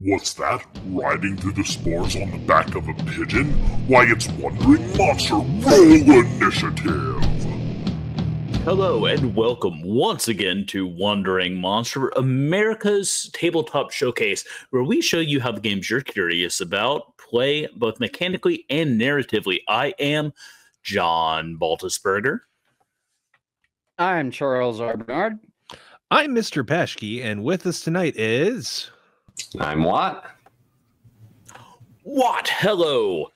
What's that? Riding through the spores on the back of a pigeon? Why, it's Wandering Monster. Roll initiative! Hello and welcome once again to Wandering Monster, America's tabletop showcase, where we show you how the games you're curious about play both mechanically and narratively. I am John Baltusberger. I'm Charles R. Bernard. I'm Mr. Peshke, and with us tonight is... I'm Watt. Watt, hello.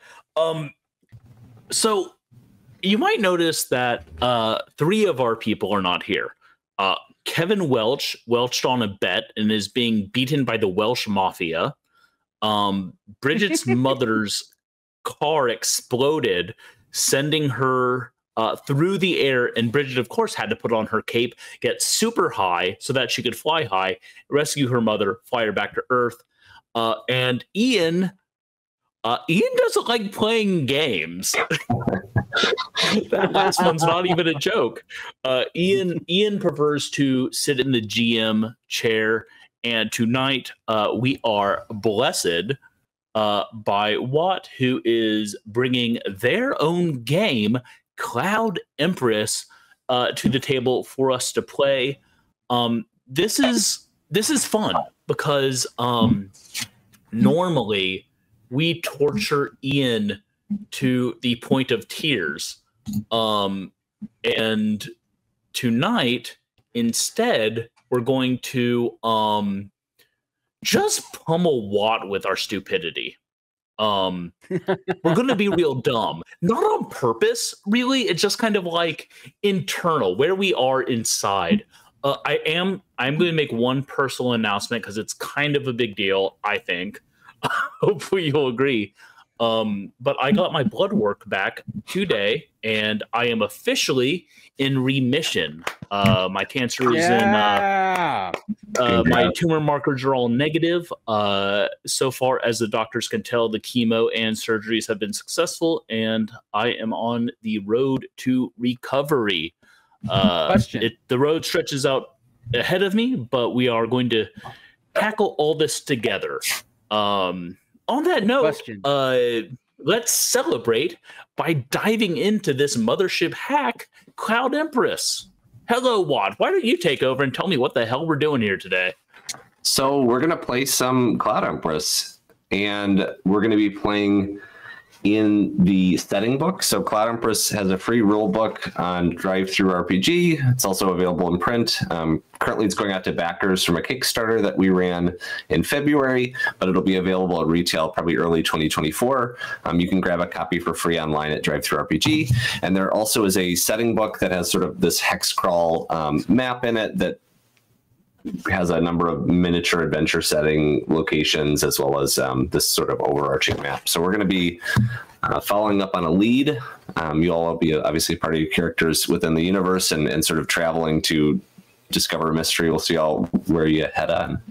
So you might notice that three of our people are not here. Kevin welched on a bet and is being beaten by the Welsh Mafia. Bridget's mother's car exploded, sending her through the air, and Bridget, of course, had to put on her cape, get super high so that she could fly high, rescue her mother, fly her back to Earth. And Ian doesn't like playing games. That last one's not even a joke. Ian prefers to sit in the GM chair, and tonight we are blessed by Watt, who is bringing their own game, Cloud Empress, to the table for us to play. This is fun because normally we torture Ian to the point of tears, and tonight instead we're going to just pummel Watt with our stupidity. We're going to be real dumb, not on purpose, really. It's just kind of like internal, where we are inside. I'm going to make one personal announcement because it's kind of a big deal, I think. Hopefully you'll agree. But I got my blood work back today, and I am officially in remission. My cancer is in. My tumor markers are all negative. So far as the doctors can tell, the chemo and surgeries have been successful, and I am on the road to recovery. The road stretches out ahead of me, but we are going to tackle all this together. On that note, let's celebrate by diving into this Mothership hack, Cloud Empress. Hello, Watt. Why don't you take over and tell me what the hell we're doing here today? So we're going to play some Cloud Empress, and we're going to be playing in the setting book. So Cloud Empress has a free rule book on Drive-Thru RPG. It's also available in print. Currently, it's going out to backers from a Kickstarter that we ran in February, but it'll be available at retail probably early 2024. You can grab a copy for free online at Drive-Thru RPG. And there also is a setting book that has sort of this hex crawl map in it that has a number of miniature adventure setting locations, as well as this sort of overarching map. So we're going to be following up on a lead. You all will be obviously part of your characters within the universe, and sort of traveling to discover a mystery. We'll see all where you head on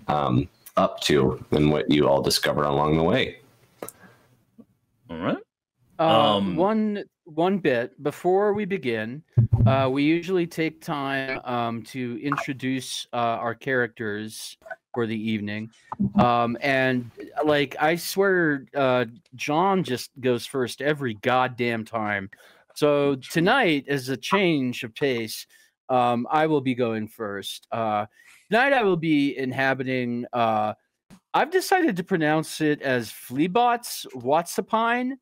up to and what you all discover along the way. All right. One bit before we begin, we usually take time to introduce our characters for the evening, and like I swear, John just goes first every goddamn time. So tonight, as a change of pace, I will be going first. Tonight, I will be inhabiting. I've decided to pronounce it as Fleabot's Watsapine.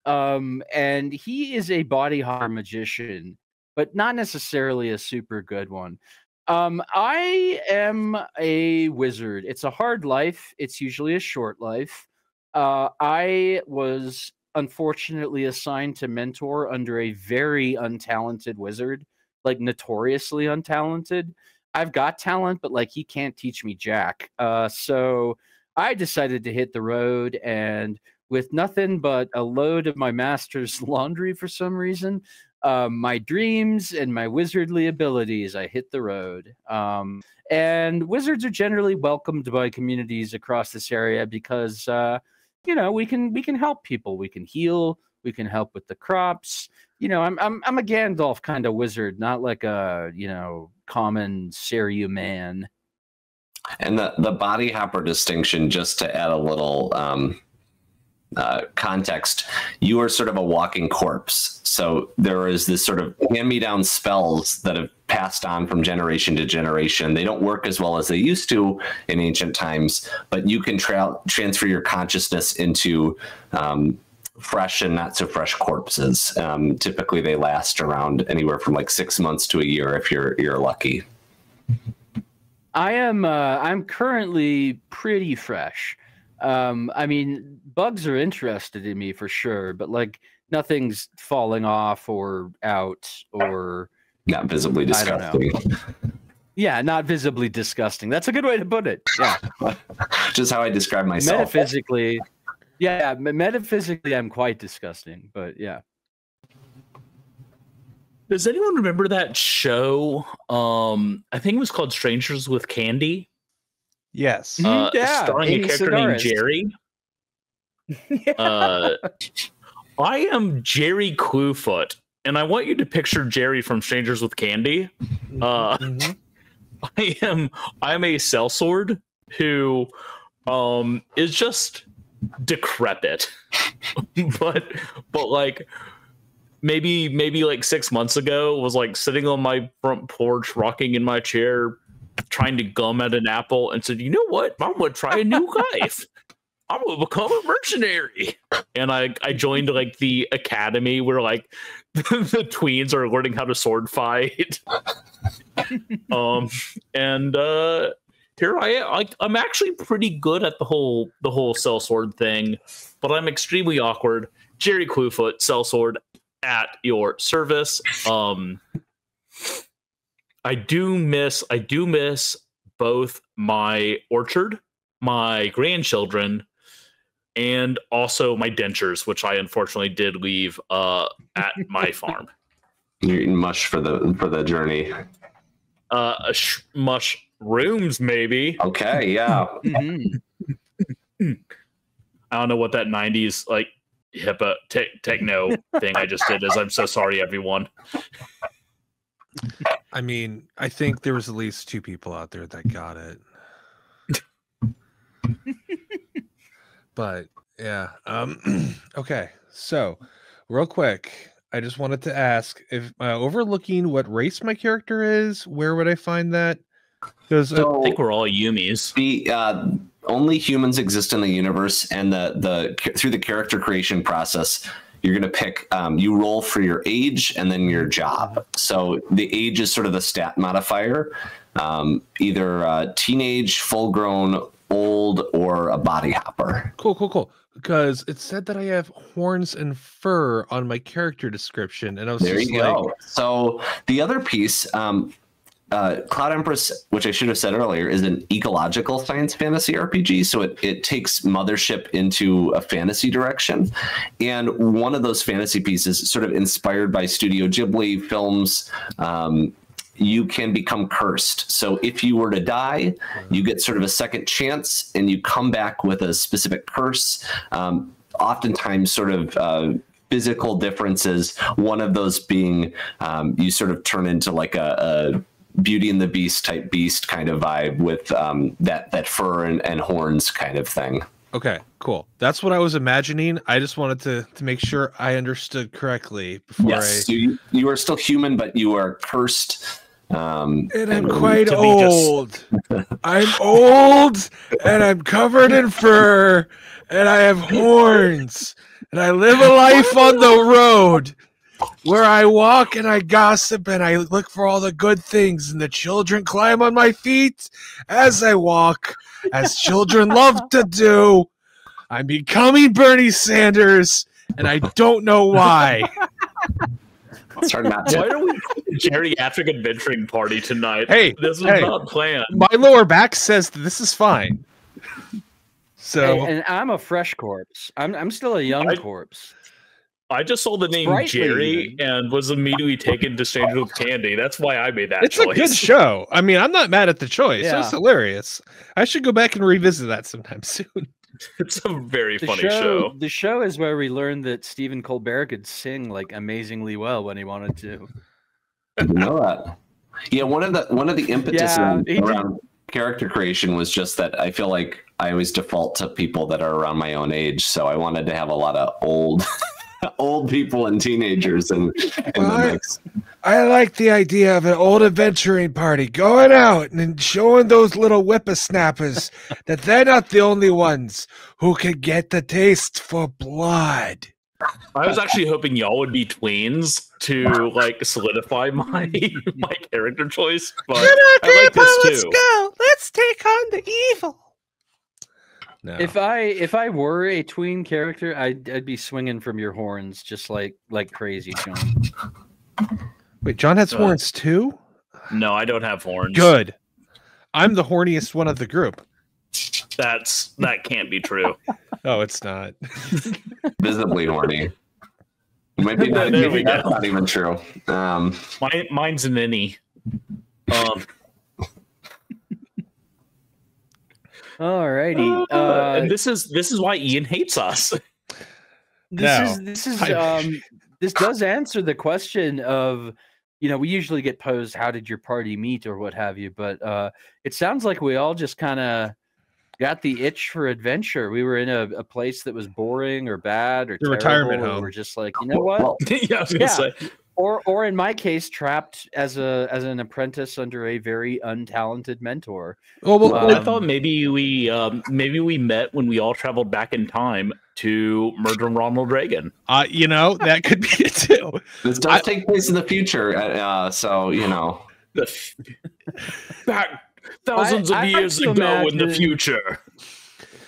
And he is a body horror magician, but not necessarily a super good one. I am a wizard. It's a hard life. It's usually a short life. I was unfortunately assigned to mentor under a very untalented wizard, like notoriously untalented. I've got talent, but like he can't teach me jack. So I decided to hit the road, and with nothing but a load of my master's laundry for some reason, my dreams and my wizardly abilities, I hit the road. And wizards are generally welcomed by communities across this area because, we can help people. We can heal. We can help with the crops. I'm a Gandalf kind of wizard, not like a, common Seriu man. And the body hopper distinction, just to add a little context, you are sort of a walking corpse. So there is this sort of hand-me-down spells that have passed on from generation to generation. They don't work as well as they used to in ancient times, but you can transfer your consciousness into fresh and not so fresh corpses. Typically, they last around anywhere from like 6 months to a year if you're lucky. I'm currently pretty fresh. I mean, bugs are interested in me for sure, but like nothing's falling off or out or not visibly disgusting. Yeah, not visibly disgusting. That's a good way to put it. Yeah. Just how I describe myself. Metaphysically, yeah, metaphysically I'm quite disgusting, but yeah. Does anyone remember that show? I think it was called Strangers with Candy. Yes. Yeah, starring Amy a character named Sedaris. Jerry. I am Jerry Cluefoot, and I want you to picture Jerry from Strangers with Candy. I'm a sellsword who is just decrepit, but like maybe like 6 months ago was like sitting on my front porch, rocking in my chair, trying to gum at an apple, and said, "You know what? I'm gonna try a new life. I'm gonna become a mercenary." And I joined like the academy where like the tweens are learning how to sword fight. And here I am. I'm actually pretty good at the whole sellsword thing, but I'm extremely awkward. Jerry Cluefoot, sellsword at your service. I do miss both my orchard, my grandchildren, and also my dentures, which I unfortunately did leave at my farm. You're eating mush for the journey. Mushrooms, maybe. Okay, yeah. I don't know what that 90s like hippo techno thing I just did is. I'm so sorry, everyone. I mean, I think there was at least 2 people out there that got it. But yeah. Okay. So real quick, I just wanted to ask if overlooking what race my character is, where would I find that? Because I think we're all Yumis. The only humans exist in the universe, and the through the character creation process, you're going to pick, you roll for your age and then your job. So the age is sort of the stat modifier, either teenage, full grown, old, or a body hopper. Cool. Because it said that I have horns and fur on my character description, and I was There just you like, go. So the other piece, Cloud Empress, which I should have said earlier, is an ecological science fantasy RPG. So it takes Mothership into a fantasy direction. And one of those fantasy pieces, sort of inspired by Studio Ghibli films, you can become cursed. So if you were to die, you get sort of a second chance and you come back with a specific curse. Oftentimes sort of physical differences, one of those being you sort of turn into like a Beauty and the Beast type beast kind of vibe with that fur and horns kind of thing. okay, cool. That's what I was imagining. I just wanted to make sure I understood correctly before Yes, you are still human, but you are cursed. And I'm quite old. I'm old, and I'm covered in fur, and I have horns, and I live a life on the road where I walk and I gossip and I look for all the good things, and the children climb on my feet as I walk, as children love to do. I'm becoming Bernie Sanders, and I don't know why. It's hard not to. Why are we a geriatric adventuring party tonight? Hey, this is not planned. My lower back says that this is fine. So, Hey, and I'm a fresh corpse. I'm still a young corpse. I just saw the name Sprightly, Jerry and was immediately taken to Strangers with Candy. That's why I made that it's choice. a good show. I mean, I'm not mad at the choice. Yeah. It's hilarious. I should go back and revisit that sometime soon. It's a very funny show. The show is where we learned that Stephen Colbert could sing like amazingly well when he wanted to. I didn't know that. Yeah, one of the impetus Yeah, he did. around character creation was just that I feel like I always default to people that are around my own age, so I wanted to have a lot of old people and teenagers in the mix. I like the idea of an old adventuring party going out and showing those little whippersnappers that they're not the only ones who can get the taste for blood. I was actually hoping y'all would be tweens to like solidify my character choice, but I like this too. Let's go. Let's take on the evil. No. If I were a tween character, I'd be swinging from your horns just like crazy, John. Wait, John has horns too? No, I don't have horns. Good. I'm the horniest one of the group. That can't be true. Oh, it's not. Visibly horny. Maybe that's not even true. Mine's an innie. Alrighty. And this is why Ian hates us. This does answer the question of, we usually get posed, how did your party meet or what have you, but it sounds like we all just kind of got the itch for adventure. We were in a place that was boring or bad or terrible. Retirement home. We're just like, you know what? Yeah, I was gonna say. Or in my case, trapped as an apprentice under a very untalented mentor. Well, I thought maybe we met when we all traveled back in time to murder Ronald Reagan. That could be it too. This does take place in the future, so back thousands of years ago in the future.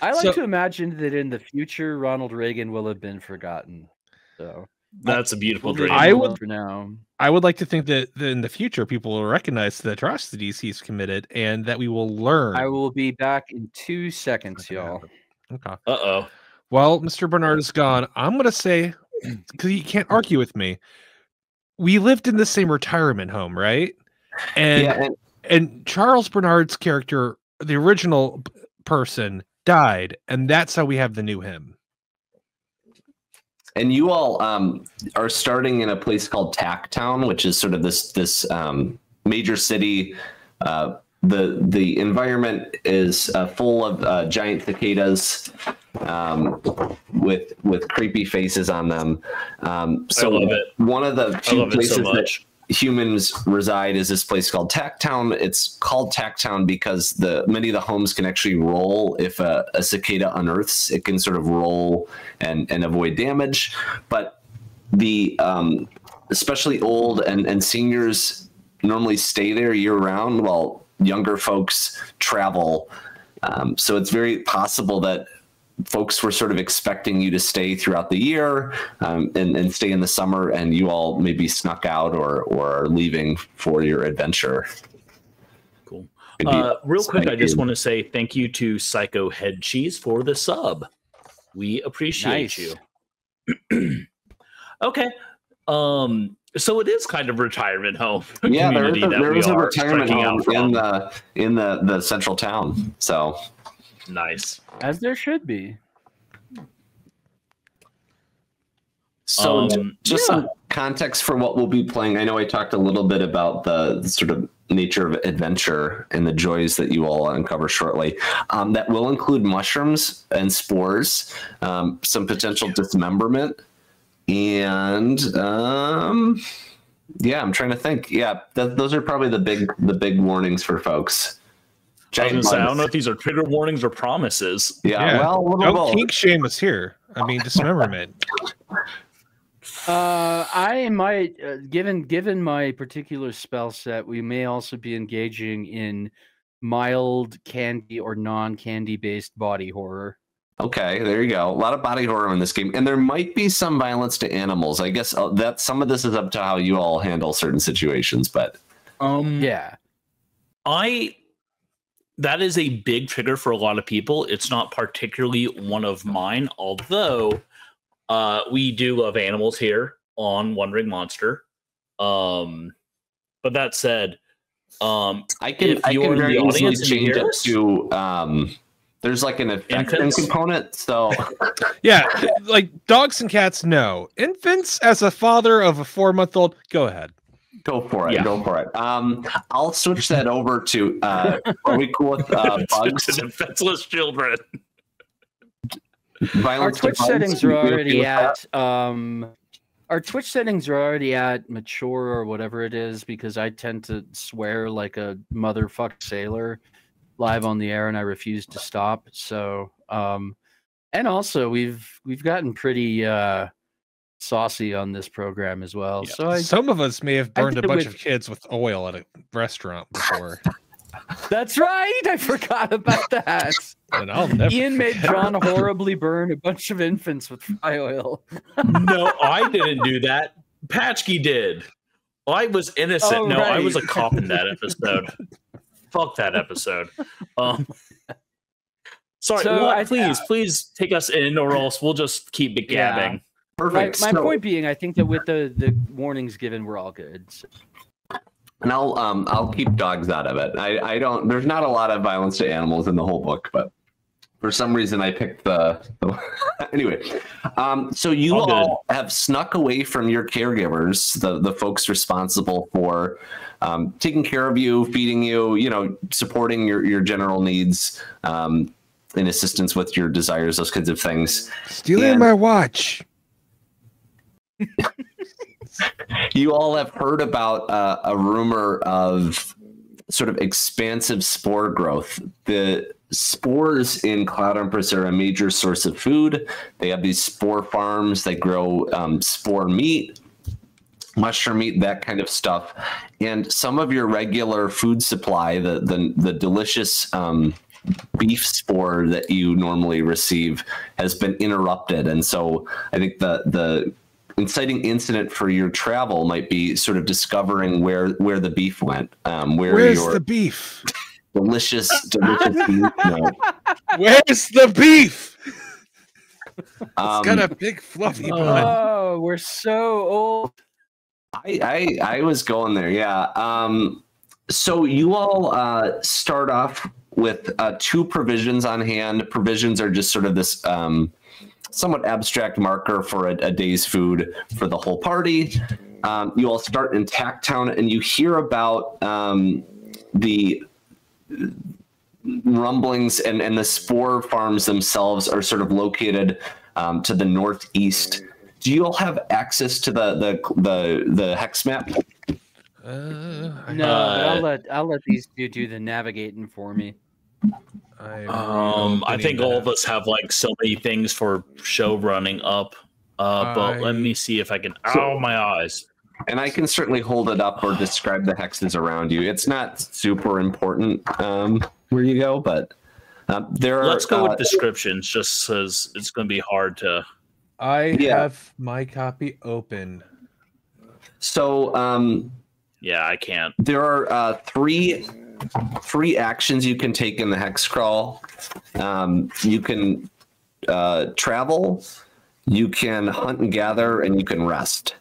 I like to imagine that in the future, Ronald Reagan will have been forgotten. So. That's a beautiful dream. I would like to think that in the future people will recognize the atrocities he's committed and that we will learn. I will be back in 2 seconds, y'all. Okay. Uh-oh. Well, Mr. Bernard is gone. I'm going to say, because you can't argue with me, we lived in the same retirement home, right? And Charles Bernard's character, the original person, died, and that's how we have the new him. And you all are starting in a place called Tacktown, which is sort of this major city. The environment is full of giant cicadas with creepy faces on them. So I love it. One of the few places that humans reside is this place called Tacktown. It's called Tacktown because many of the homes can actually roll. If a cicada unearths, it can sort of roll and avoid damage. But the especially old and seniors normally stay there year round, while younger folks travel. So it's very possible that folks were sort of expecting you to stay throughout the year and stay in the summer, and you all maybe snuck out or are leaving for your adventure. Cool. Real quick, I just want to say thank you to Psycho Head Cheese for the sub. We appreciate you. Okay. So it is kind of retirement home. Yeah, there is a retirement home in the central town. So nice. As there should be. So just some context for what we'll be playing. I know I talked a little bit about the sort of nature of adventure and the joys that you all uncover shortly. That will include mushrooms and spores, some potential dismemberment, and I'm trying to think. Yeah, those are probably the big warnings for folks. I don't know if these are trigger warnings or promises. Yeah. Well, don't kink shame us here. I mean, dismemberment. I might, given my particular spell set, we may also be engaging in mild candy or non-candy based body horror. Okay, there you go. A lot of body horror in this game, and there might be some violence to animals. I guess that some of this is up to how you all handle certain situations, but yeah, that is a big trigger for a lot of people. It's not particularly one of mine, although we do love animals here on One Ring Monster. But that said, I can very easily change it to there's like an affection component. So yeah, like dogs and cats, no. Infants, as a father of a 4-month-old, go ahead. Go for it. Yeah. Go for it. I'll switch that over to. Are we cool with bugs? To defenseless children. Our Violence to Twitch bugs? settings You are okay already with that? at our Twitch settings are already at mature or whatever it is, because I tend to swear like a motherfucker sailor live on the air, and I refuse to stop. So and also we've gotten pretty saucy on this program as well. Yeah. So Some of us may have burned a did bunch with- of kids with oil at a restaurant before. that's right. I forgot about that. And I'll never Ian made forget. John horribly burn a bunch of infants with fry oil. No, I didn't do that. Patchkey did. I was innocent. Oh, no, I was a right. cop in that episode. Fuck that episode. Sorry, So what? I- Please take us in, or else we'll just keep it Yeah. gabbing. Perfect. My So- point being, I think that with the warnings given, we're all good. So. And I'll keep dogs out of it. I don't. There's not a lot of violence to animals in the whole book, but for some reason I picked the anyway. So you all have snuck away from your caregivers, the folks responsible for taking care of you, feeding you, supporting your general needs, in assistance with your desires, those kinds of things. Stealing And- my watch. You all have heard about a rumor of sort of expansive spore growth. The spores in Cloud Empress are a major source of food. They have these spore farms. They grow spore meat, mushroom meat, that kind of stuff. And some of your regular food supply, the delicious beef spore that you normally receive, has been interrupted. And so I think the inciting incident for your travel might be sort of discovering where the beef went, Where's your the beef? delicious meat went. Where's the beef? It's Um, got a big fluffy bun. Oh, we're so old. I was going there, yeah. So you all start off with 2 provisions on hand. Provisions are just sort of this somewhat abstract marker for a day's food for the whole party. You all start in Tacktown, and you hear about the rumblings, and the spore farms themselves are sort of located to the northeast. Do you all have access to the hex map? No, but I'll let these two do the navigating for me. I think all of us have like so many things for show running up. But let me see if I can. Oh, my eyes! And I can certainly hold it up or describe the hexes around you. It's not super important where you go, but there are. Let's go with descriptions, just because it's going to be hard to. I Yeah. have my copy open. So Yeah, I can't. there are three actions you can take in the hex crawl. You can travel, you can hunt and gather, and you can rest.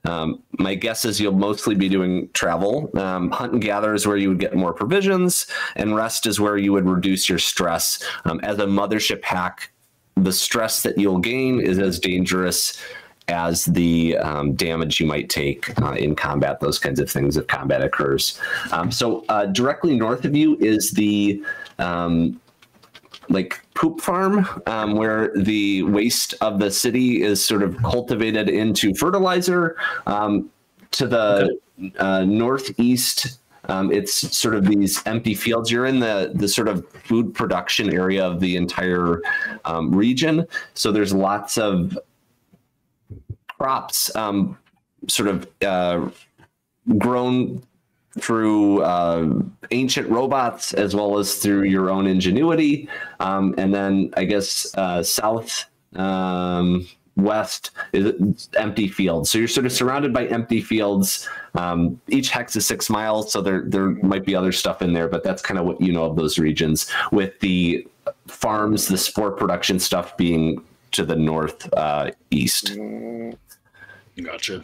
My guess is you'll mostly be doing travel. Hunt and gather is where you would get more provisions, and rest is where you would reduce your stress. As a mothership hack, the stress that you'll gain is as dangerous as the damage you might take in combat, those kinds of things if combat occurs. So directly north of you is the poop farm, where the waste of the city is sort of cultivated into fertilizer. To the northeast, it's sort of these empty fields. You're in the sort of food production area of the entire region. So there's lots of crops sort of grown through ancient robots as well as through your own ingenuity. And then I guess south west is empty fields. So you're sort of surrounded by empty fields. Each hex is 6 miles, so there might be other stuff in there, but that's kind of what you know of those regions, with the farms, the spore production stuff being to the north east. Gotcha.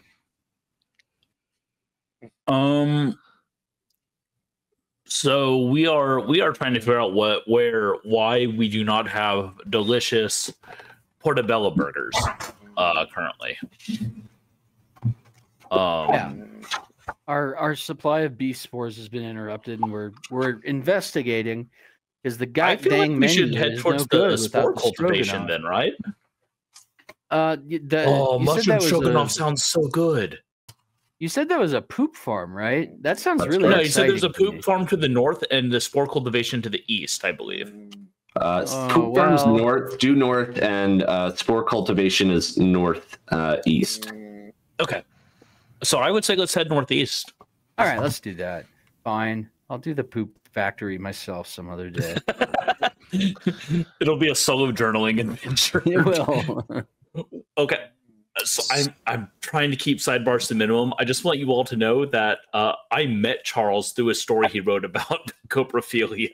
So we are trying to figure out why we do not have delicious portobello burgers currently. Yeah. Our supply of beef spores has been interrupted, and we're investigating because the I god feel like dang we should menu head is towards no good the spore without the cultivation stroganoff. then, right? Oh, Oh, mushroom stroganoff sounds so good. You said that was a poop farm, right? That sounds really No, exciting. you said there's a to me. poop farm to the north and the spore cultivation to the east, I believe. Poop farms due north, and spore cultivation is north east. Okay. So I would say let's head northeast. All right, let's do that. Fine. I'll do the poop factory myself some other day. It'll be a solo journaling adventure. It will. Okay. So I'm trying to keep sidebars to minimum. I just want you all to know that I met Charles through a story he wrote about coprophilia.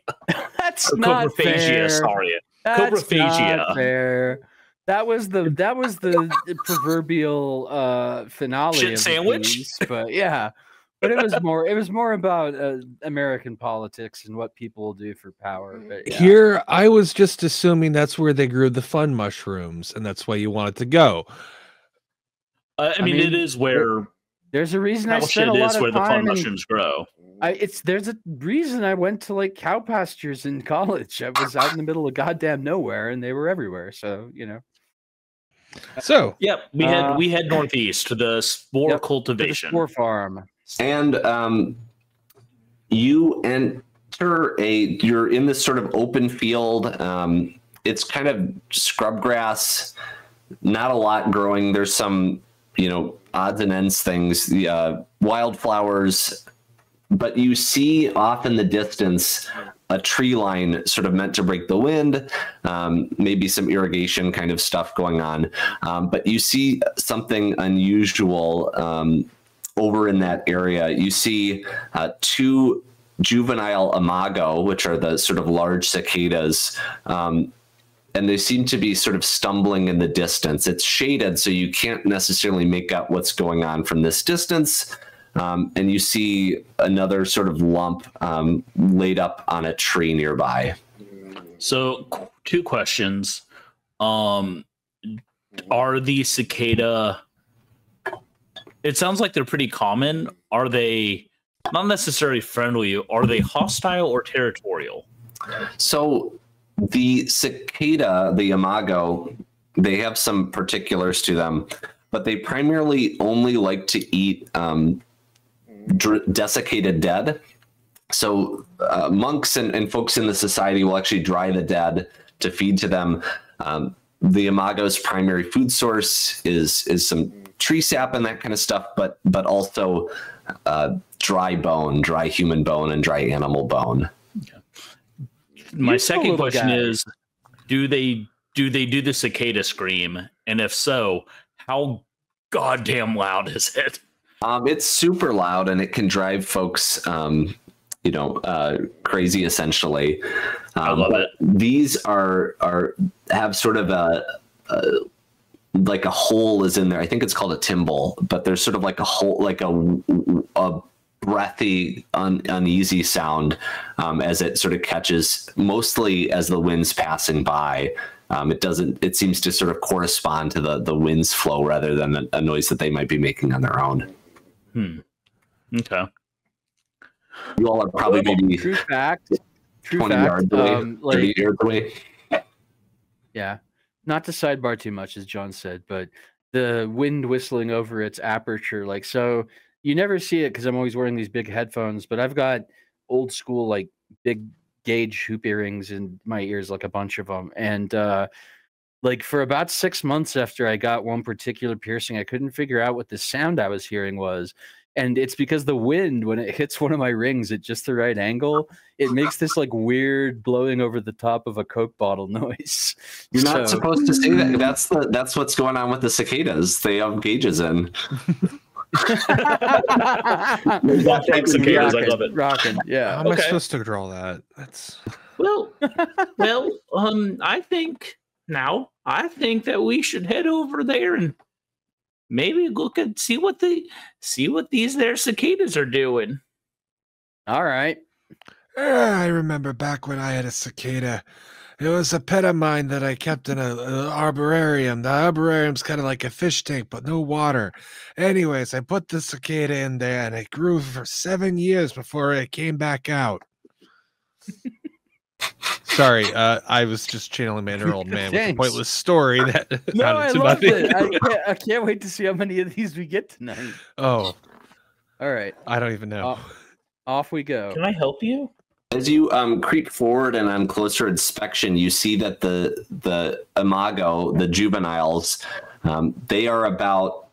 That's not fair. Sorry. That's coprophagia. not fair. That was the proverbial finale Shit of sandwich? the piece, but yeah. But it was more about American politics and what people will do for power. But yeah. Here, I was just assuming that's where they grew the fun mushrooms, and that's why you wanted to go. I mean, it is where there's a reason I spent a it lot is of where the fun time mushrooms grow. There's a reason I went to like cow pastures in college. I was out in the middle of goddamn nowhere, and they were everywhere. So So yep, we head northeast to the spore cultivation, spore farm, and you enter you're in this sort of open field. It's kind of scrub grass, not a lot growing. There's some odds and ends things, wildflowers, but you see off in the distance a tree line sort of meant to break the wind, maybe some irrigation kind of stuff going on. But you see something unusual over in that area. You see two juvenile imago, which are the sort of large cicadas, and they seem to be sort of stumbling in the distance. It's shaded, so you can't necessarily make out what's going on from this distance. And you see another sort of lump laid up on a tree nearby. So, two questions. Are the cicada... It sounds like they're pretty common. Are they not necessarily friendly? Are they hostile or territorial? So the cicada, the imago, they have some particulars to them, but they primarily only like to eat desiccated dead. So monks and folks in the society will actually dry the dead to feed to them. The imago's primary food source is some tree sap and that kind of stuff, but also dry human bone and dry animal bone. Okay. My second question is, do they do the cicada scream? And if so, how goddamn loud is it? It's super loud, and it can drive folks crazy essentially. I love it. These have sort of like a hole is in there. I think it's called a timbal, but there's sort of like a hole, like a breathy, uneasy sound as it sort of catches, mostly as the wind's passing by. It seems to sort of correspond to the wind's flow rather than a noise that they might be making on their own. Okay. You all are probably maybe true fact, 20 yards away, 30 yards away. Yeah. Not to sidebar too much, as John said, but the wind whistling over its aperture, so you never see it because I'm always wearing these big headphones, but I've got old school, like big gauge hoop earrings in my ears, like a bunch of them. And for about 6 months after I got one particular piercing, I couldn't figure out what the sound I was hearing was. And it's because the wind, when it hits one of my rings at just the right angle, it makes this like weird blowing over the top of a Coke bottle noise. You're not supposed to say that. That's what's going on with the cicadas. They have gauges in. Cicadas, I love it. Rocking, yeah. How am I supposed to draw that? That's well. I think that we should head over there and maybe look and see what these there cicadas are doing. All right. I remember back when I had a cicada. It was a pet of mine that I kept in a arborarium. The arborarium's kind of like a fish tank, but no water. Anyways, I put the cicada in there, and it grew for 7 years before it came back out. Sorry, I was just channeling my inner old man with a pointless story that No, I to loved nothing. it. I can't wait to see how many of these we get tonight. Oh, all right. I don't even know. Off we go. Can I help you? As you creep forward and on closer inspection, you see that the imago, the juveniles, they are about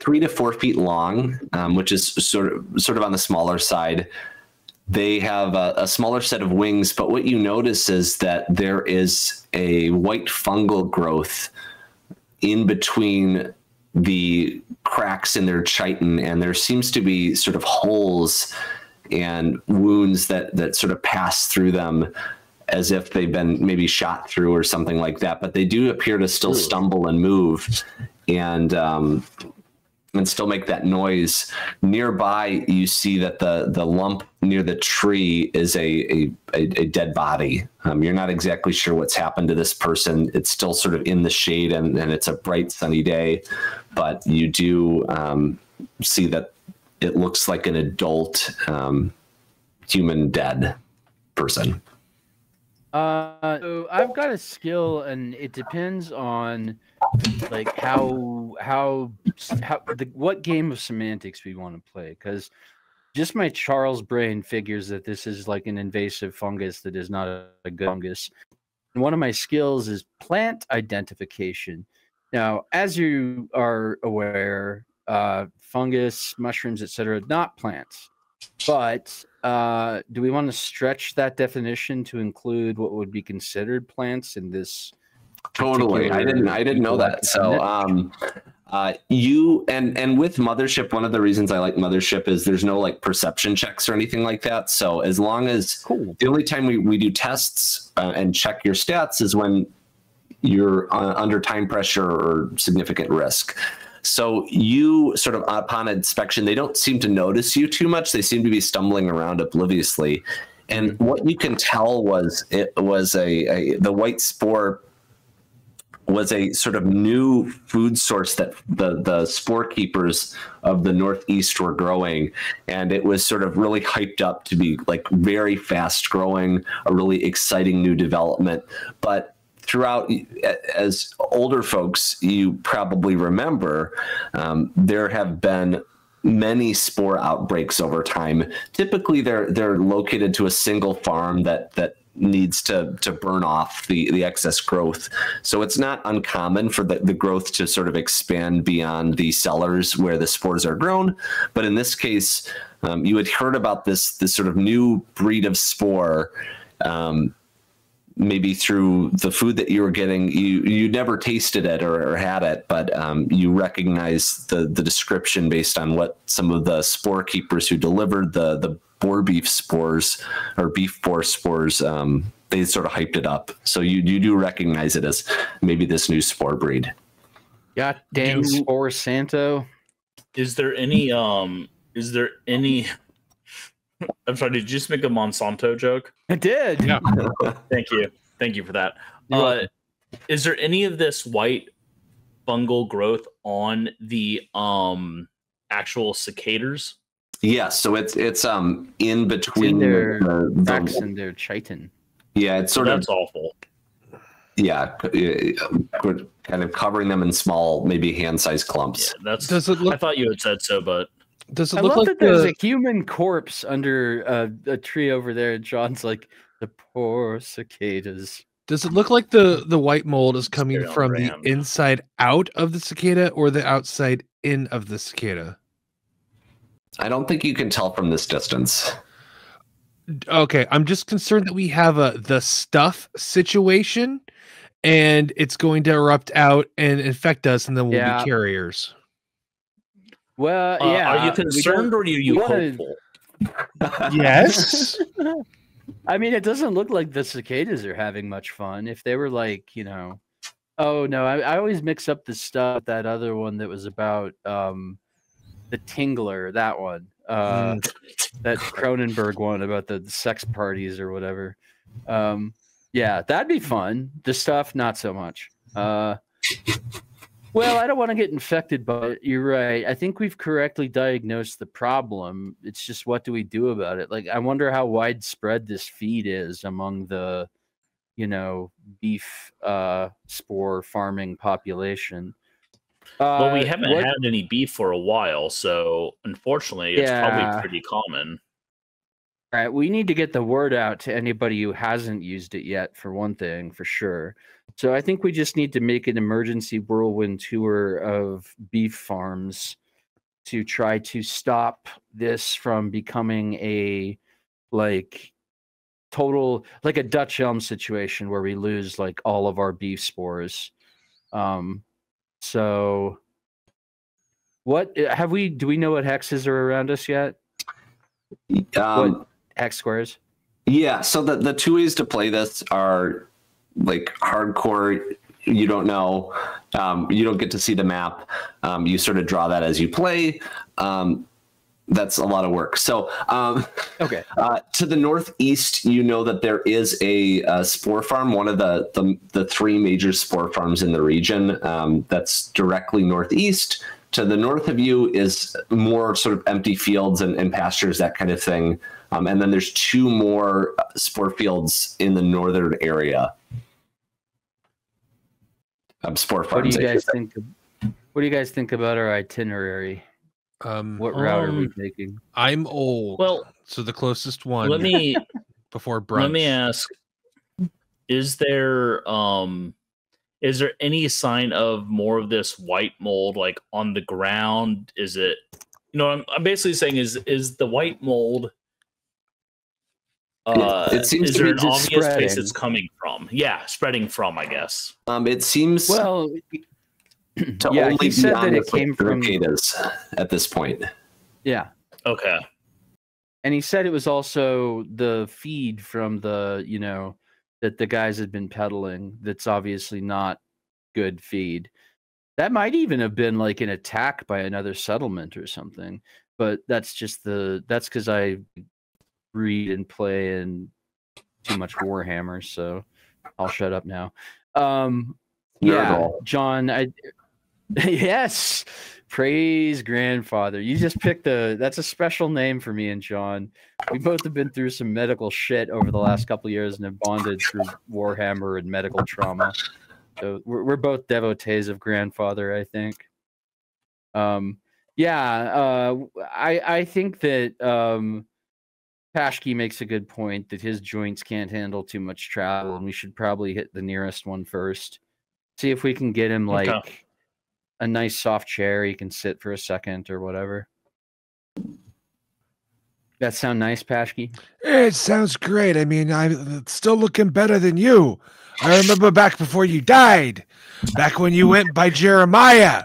3 to 4 feet long, which is sort of on the smaller side. They have a smaller set of wings, but what you notice is that there is a white fungal growth in between the cracks in their chitin, and there seems to be sort of holes and wounds that sort of pass through them as if they've been maybe shot through or something like that. But they do appear to still stumble and move and still make that noise. Nearby, you see that the lump near the tree is a dead body. You're not exactly sure what's happened to this person. It's still sort of in the shade, and it's a bright sunny day, but you do see that it looks like an adult human dead person. So I've got a skill, and it depends on like what game of semantics we want to play, because just my Charles brain figures that this is like an invasive fungus that is not a good fungus. And one of my skills is plant identification. Now, as you are aware, fungus, mushrooms, etc., not plants. But do we want to stretch that definition to include what would be considered plants in this? Totally, I didn't know that. So you and with Mothership, one of the reasons I like Mothership is there's no like perception checks or anything like that. So as long as the only time we do tests and check your stats is when you're under time pressure or significant risk. So you sort of upon inspection, they don't seem to notice you too much. They seem to be stumbling around obliviously. And what you can tell was it was the white spore was a sort of new food source that the spore keepers of the Northeast were growing. And it was sort of really hyped up to be like very fast growing, a really exciting new development. But throughout, as older folks, you probably remember, there have been many spore outbreaks over time. Typically, they're located to a single farm that needs to burn off the excess growth. So it's not uncommon for the growth to sort of expand beyond the cellars where the spores are grown. But in this case, you had heard about this sort of new breed of spore, maybe through the food that you were getting. You never tasted it or had it, but you recognize the description based on what some of the spore keepers who delivered the boar beef spores or beef boar spores, they sort of hyped it up. So you do recognize it as maybe this new spore breed. God dang Spore Santo. Is there any I'm sorry, did you just make a Monsanto joke? I did. Yeah. Thank you for that. Is there any of this white fungal growth on the actual cicadas? Yeah, so it's in between their cracks and their chitin. Yeah, it's sort of that's awful. Yeah, kind of covering them in small, maybe hand-sized clumps. Yeah, I thought you had said so, but does it I look love like that there's a human corpse under a tree over there, and John's like, the poor cicadas. Does it look like the white mold is coming from the inside out of the cicada or the outside in of the cicada? I don't think you can tell from this distance. Okay, I'm just concerned that we have the stuff situation, and it's going to erupt out and infect us, and then we'll be carriers. Well, yeah. Are you concerned or are you hopeful? Yes. I mean, it doesn't look like the cicadas are having much fun. If they were like, oh no, I always mix up the stuff with that other one that was about the Tingler, that one. That Cronenberg one about the sex parties or whatever. Yeah, that'd be fun. The stuff, not so much. Well, I don't want to get infected, but you're right. I think we've correctly diagnosed the problem. It's just what do we do about it? Like, I wonder how widespread this feed is among the, beef spore farming population. Well, we haven't had any beef for a while, so unfortunately, it's probably pretty common. All right, we need to get the word out to anybody who hasn't used it yet, for one thing, for sure. So I think we just need to make an emergency whirlwind tour of beef farms to try to stop this from becoming a total, like a Dutch elm situation where we lose like all of our beef spores. So what do we know what hexes are around us yet? What hex squares? Yeah, so the two ways to play this are like hardcore. You don't know, you don't get to see the map. You sort of draw that as you play. That's a lot of work. So okay, to the northeast, you know that there is a spore farm, one of the three major spore farms in the region. That's directly northeast. To the north of you is more sort of empty fields and pastures, that kind of thing. And then there's two more spore fields in the northern area. Spore farms. What do you guys think? What do you guys think about our itinerary? What route are we taking? I'm old. Well, so the closest one. Let me before brunch. Let me ask: Is there any sign of more of this white mold like on the ground? Is it? I'm basically saying is the white mold? It seems is to there be an obvious spreading. place it's coming from? Yeah, spreading from, I guess. It seems Well, to yeah, only he said be on that it the came from cicadas at this point. yeah, Okay. and he said it was also the feed from the that the guys had been peddling. That's obviously not good feed. That might even have been like an attack by another settlement or something. But that's because I read and play and too much Warhammer, so I'll shut up now. Yeah, John, yes, praise grandfather. You just picked that's a special name for me and John. We both have been through some medical shit over the last couple of years and have bonded through Warhammer and medical trauma. So we're both devotees of grandfather, I think. I think that Pashke makes a good point that his joints can't handle too much travel, and we should probably hit the nearest one first. See if we can get him like a nice soft chair he can sit for a second or whatever. That sound nice, Pashke? It sounds great. I mean, I'm still looking better than you. I remember back before you died, back when you went by Jeremiah.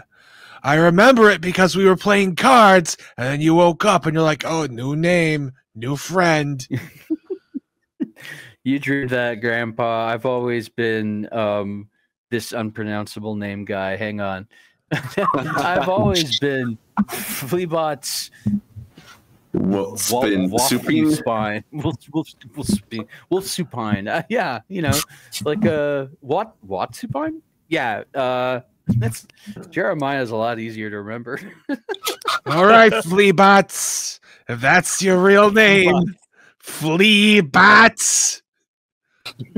I remember it because we were playing cards, and then you woke up and you're like, oh, new name, new friend. You drew that, Grandpa. I've always been this unpronounceable name guy. Hang on. I've always been Fleabot's Wolfsupine. Wolfsupine. Yeah, like what supine? Yeah, that's Jeremiah's a lot easier to remember. All right, Fleabots. If that's your real name, Fleabots.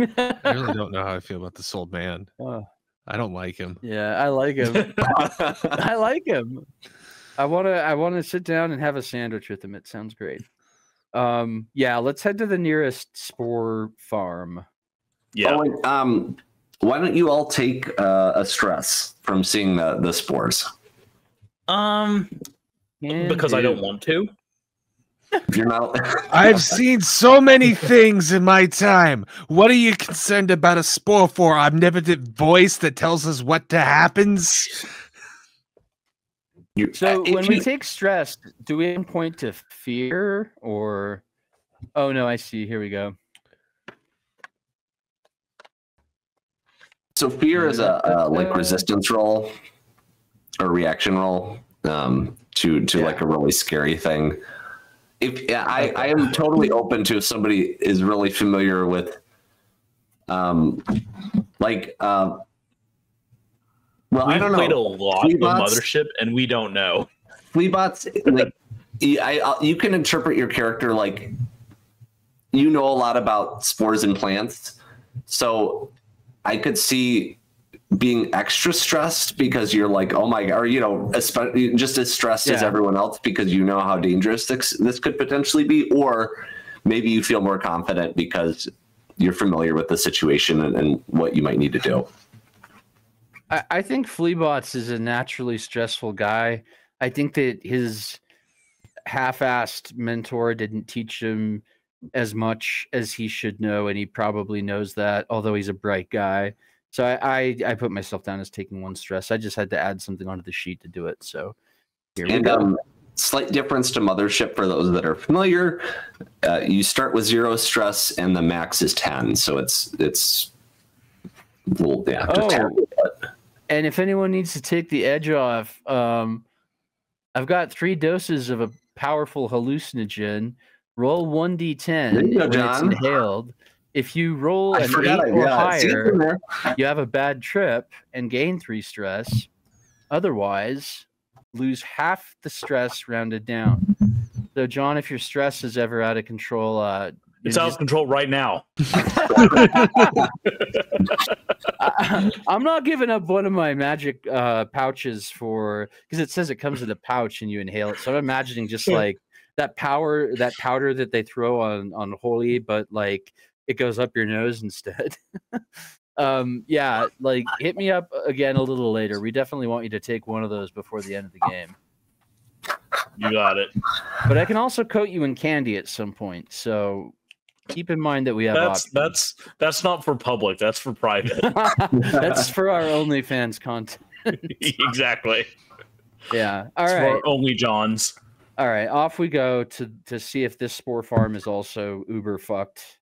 I really don't know how I feel about this old man. I don't like him. Yeah, I like him. I like him. I wanna sit down and have a sandwich with him. It sounds great. Let's head to the nearest spore farm. Yeah. Why don't you all take a stress from seeing the spores? Because I don't want to. If you're not, I've seen so many things in my time. What are you concerned about a spore for? Omnipotent voice that tells us what to happens? So when we take stress, do we point to fear or? Oh no, I see. Here we go. So fear is a like resistance roll or reaction roll to like a really scary thing. I am totally open to if somebody is really familiar with Like, well, We've I don't know. played a lot of Mothership, and we don't know. Fleabots, like, you can interpret your character like you know a lot about spores and plants. So I could see being extra stressed because you're like, oh my God, or, you know, just as stressed as everyone else because you know how dangerous this could potentially be. Or maybe you feel more confident because you're familiar with the situation and what you might need to do. I think Fleabots is a naturally stressful guy. I think that his half-assed mentor didn't teach him as much as he should know, and he probably knows that, although he's a bright guy. So I put myself down as taking 1 stress. I just had to add something onto the sheet to do it. So here we go. Slight difference to Mothership for those that are familiar. You start with 0 stress, and the max is 10. So it's well, yeah. And if anyone needs to take the edge off, I've got 3 doses of a powerful hallucinogen. Roll 1d10 There you go, when John. it's inhaled. If you roll an 8 or higher, you have a bad trip and gain 3 stress. Otherwise, lose half the stress rounded down. So, John, if your stress is ever out of control, it's out of control right now. I'm not giving up one of my magic pouches because it says it comes in a pouch and you inhale it. So I'm imagining just like that powder that they throw on Holy, but like it goes up your nose instead. Yeah, like hit me up again a little later. We definitely want you to take one of those before the end of the game. You got it. But I can also coat you in candy at some point. So keep in mind that we have options. That's not for public. That's for private. That's for our OnlyFans content. Exactly. Yeah. All it's right. For our only Johns. All right. Off we go to see if this spore farm is also uber fucked.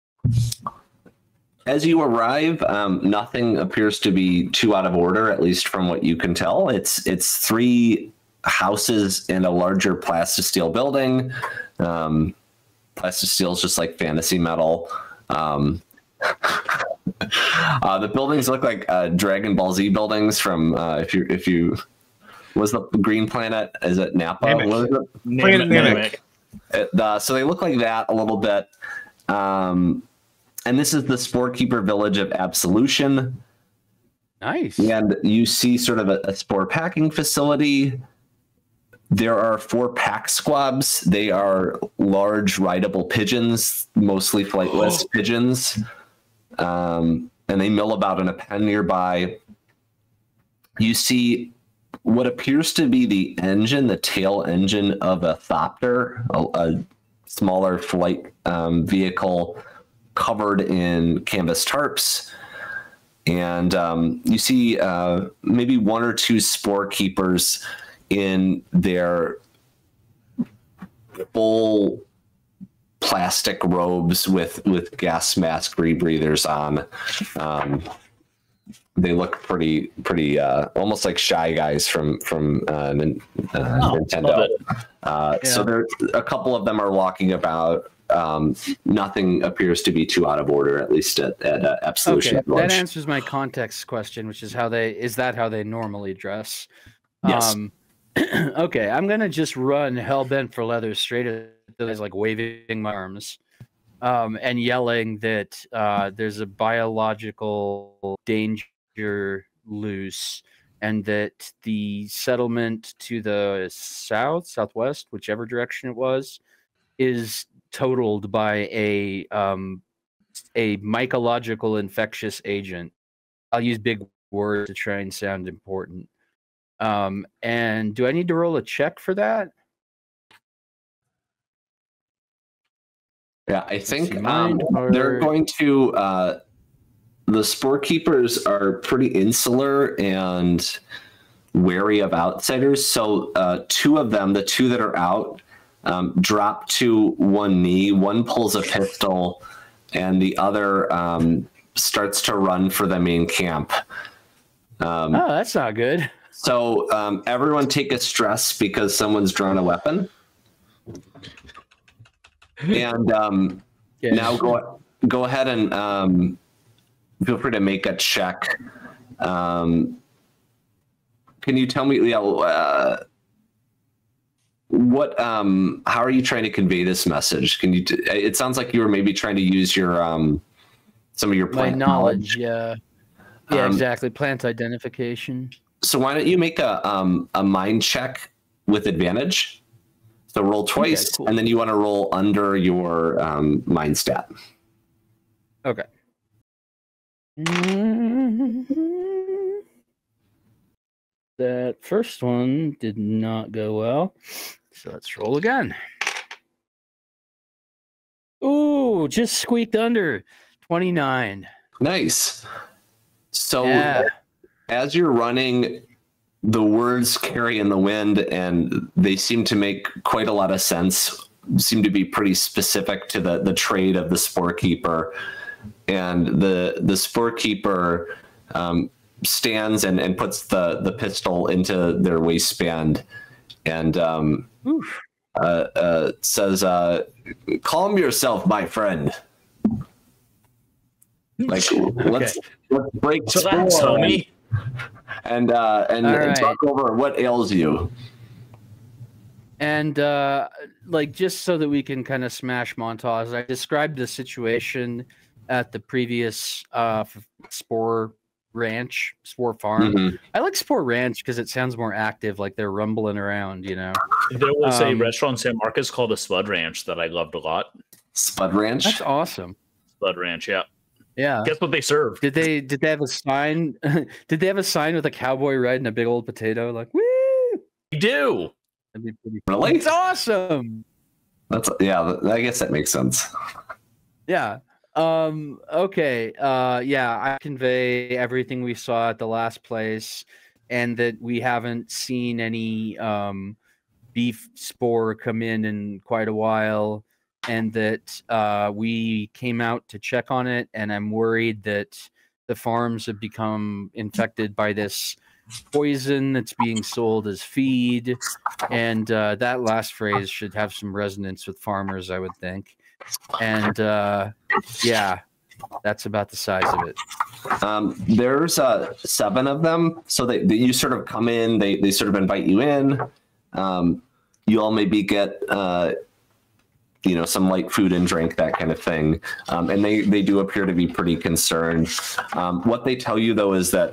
As you arrive, nothing appears to be too out of order, at least from what you can tell. It's 3 houses in a larger plastisteel building. Plastisteel is just like fantasy metal. The buildings look like Dragon Ball Z buildings from if you was the Green Planet? Is it Napa? Namek. So they look like that a little bit. And this is the Spore Keeper village of Absolution. Nice. And you see sort of a spore packing facility. There are 4 pack squabs. They are large rideable pigeons, mostly flightless pigeons. And they mill about in a pen nearby. You see what appears to be the engine, the tail engine of a Thopter, a smaller flight vehicle covered in canvas tarps. And you see maybe 1 or 2 spore keepers in their full plastic robes with gas mask rebreathers on. They look pretty almost like Shy Guys from Nintendo. So there, a couple of them are walking about. Nothing appeers to be too out of order, at least at Absolution. Okay, that answers my context question, which is how they normally dress. Yes. Okay, I'm gonna just run hellbent for leather straight at those, like waving my arms, and yelling that there's a biological danger loose, and that the settlement to the southwest, whichever direction it was, is totaled by a mycological infectious agent. I'll use big words to try and sound important. And do I need to roll a check for that? Yeah, I think they're going to. The spore keepers are pretty insular and wary of outsiders. So 2 of them, the 2 that are out, drop to 1 knee. One pulls a pistol, and the other starts to run for the main camp. Oh, that's not good. So everyone take a stress because someone's drawn a weapon. And now go ahead and feel free to make a check. Can you tell me, what how are you trying to convey this message? Can you it sounds like you were maybe trying to use your some of your plant knowledge. Yeah exactly, plant identification. So why don't you make a mind check with advantage? So roll twice. Okay, cool. And then you want to roll under your mind stat. Okay. That first one did not go well. So let's roll again. Ooh, just squeaked under. 29. Nice. So as you're running, the words carry in the wind, and they seem to make quite a lot of sense, seem to be pretty specific to the trade of the spore keeper. And the spore keeper stands and puts the pistol into their waistband and says, calm yourself, my friend. Like, let's break so that's homie. And talk over what ails you. And like, just so that we can kind of smash montage, I described the situation at the previous spore farm. Mm-hmm. I like Spore Ranch because it sounds more active, like they're rumbling around, you know. There was a restaurant in San Marcos called the Spud Ranch that I loved a lot. Spud Ranch? That's awesome. Spud Ranch, yeah. Yeah. Guess what they serve? Did they have a sign? Did they have a sign with a cowboy riding a big old potato? Like, woo! They do. That'd be pretty cool. Really? It's awesome. I guess that makes sense. Yeah. Okay. I convey everything we saw at the last place, and that we haven't seen any beef spore come in quite a while, and that we came out to check on it, and I'm worried that the farms have become infected by this poison that's being sold as feed, and that last phrase should have some resonance with farmers, I would think. And that's about the size of it. There's 7 of them, so you sort of come in, they sort of invite you in. You all maybe get some light food and drink, that kind of thing, and they do appear to be pretty concerned. What they tell you, though, is that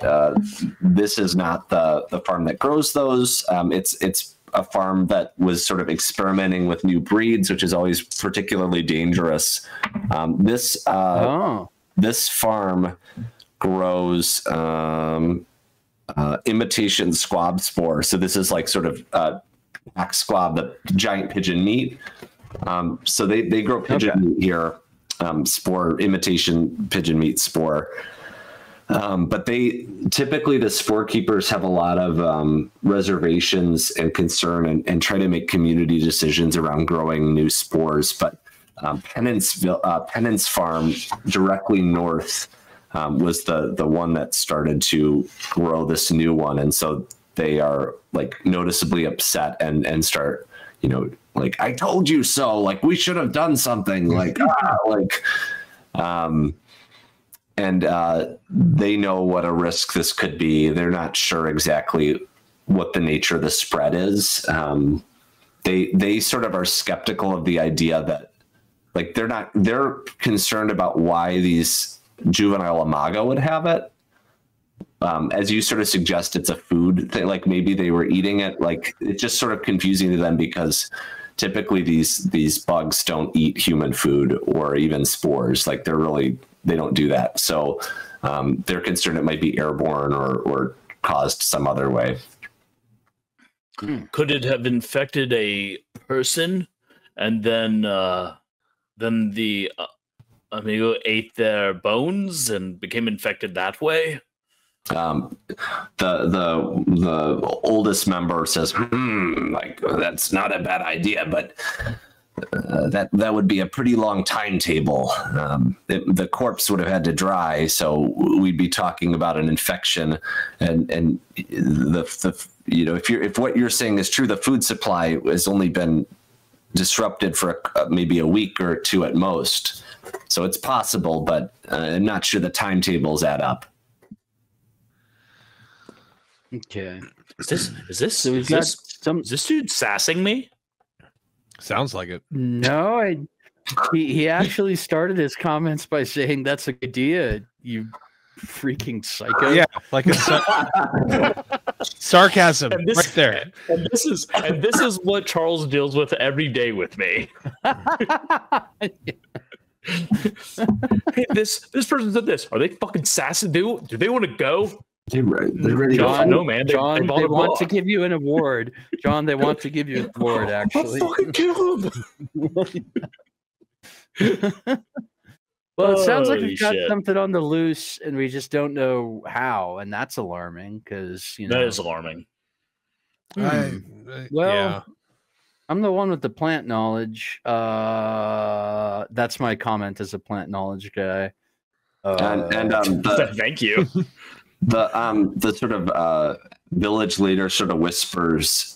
this is not the farm that grows those. It's a farm that was sort of experimenting with new breeds, which is always particularly dangerous. This farm grows imitation squab spore. So this is like sort of pack squab, the giant pigeon meat. So they grow pigeon meat here, spore, imitation pigeon meat spore. But typically the spore keepers have a lot of reservations and concern and try to make community decisions around growing new spores. But Penance Farm directly north was the one that started to grow this new one. And so they are like noticeably upset and start, like, I told you so, like, we should have done something, like, and they know what a risk this could be. They're not sure exactly what the nature of the spread is. They sort of are skeptical of the idea that, like, they're concerned about why these juvenile imago would have it. As you sort of suggest, it's a food thing, like maybe they were eating it. Like, it's just sort of confusing to them because typically these bugs don't eat human food or even spores. Like, they don't do that. So they're concerned it might be airborne or caused some other way. Could it have infected a person and then the amigo ate their bones and became infected that way? The oldest member says, like, that's not a bad idea, but that would be a pretty long timetable. The corpse would have had to dry, so we'd be talking about an infection. And if what you're saying is true, the food supply has only been disrupted for maybe a week or 2 at most. So it's possible, but I'm not sure the timetables add up. Okay. Is this So we've got some. is this dude sassing me? Sounds like it. No, he actually started his comments by saying, "That's a good idea, you freaking psycho." Yeah, like a sarcasm And this- right there. And this is what Charles deals with every day with me. Hey, this person said this. Are they fucking sassing? Do they want to go? They're ready to John, fight. no, man. John, they bought they a want book. to give you an award. John, they want to give you an award, actually. I'll fucking kill him. Well, it sounds like Holy we've got shit. something on the loose, and we just don't know how, and that's alarming because you know. That is alarming. Well, Yeah. I'm the one with the plant knowledge. That's my comment as a plant knowledge guy. Thank you. The sort of village leader sort of whispers,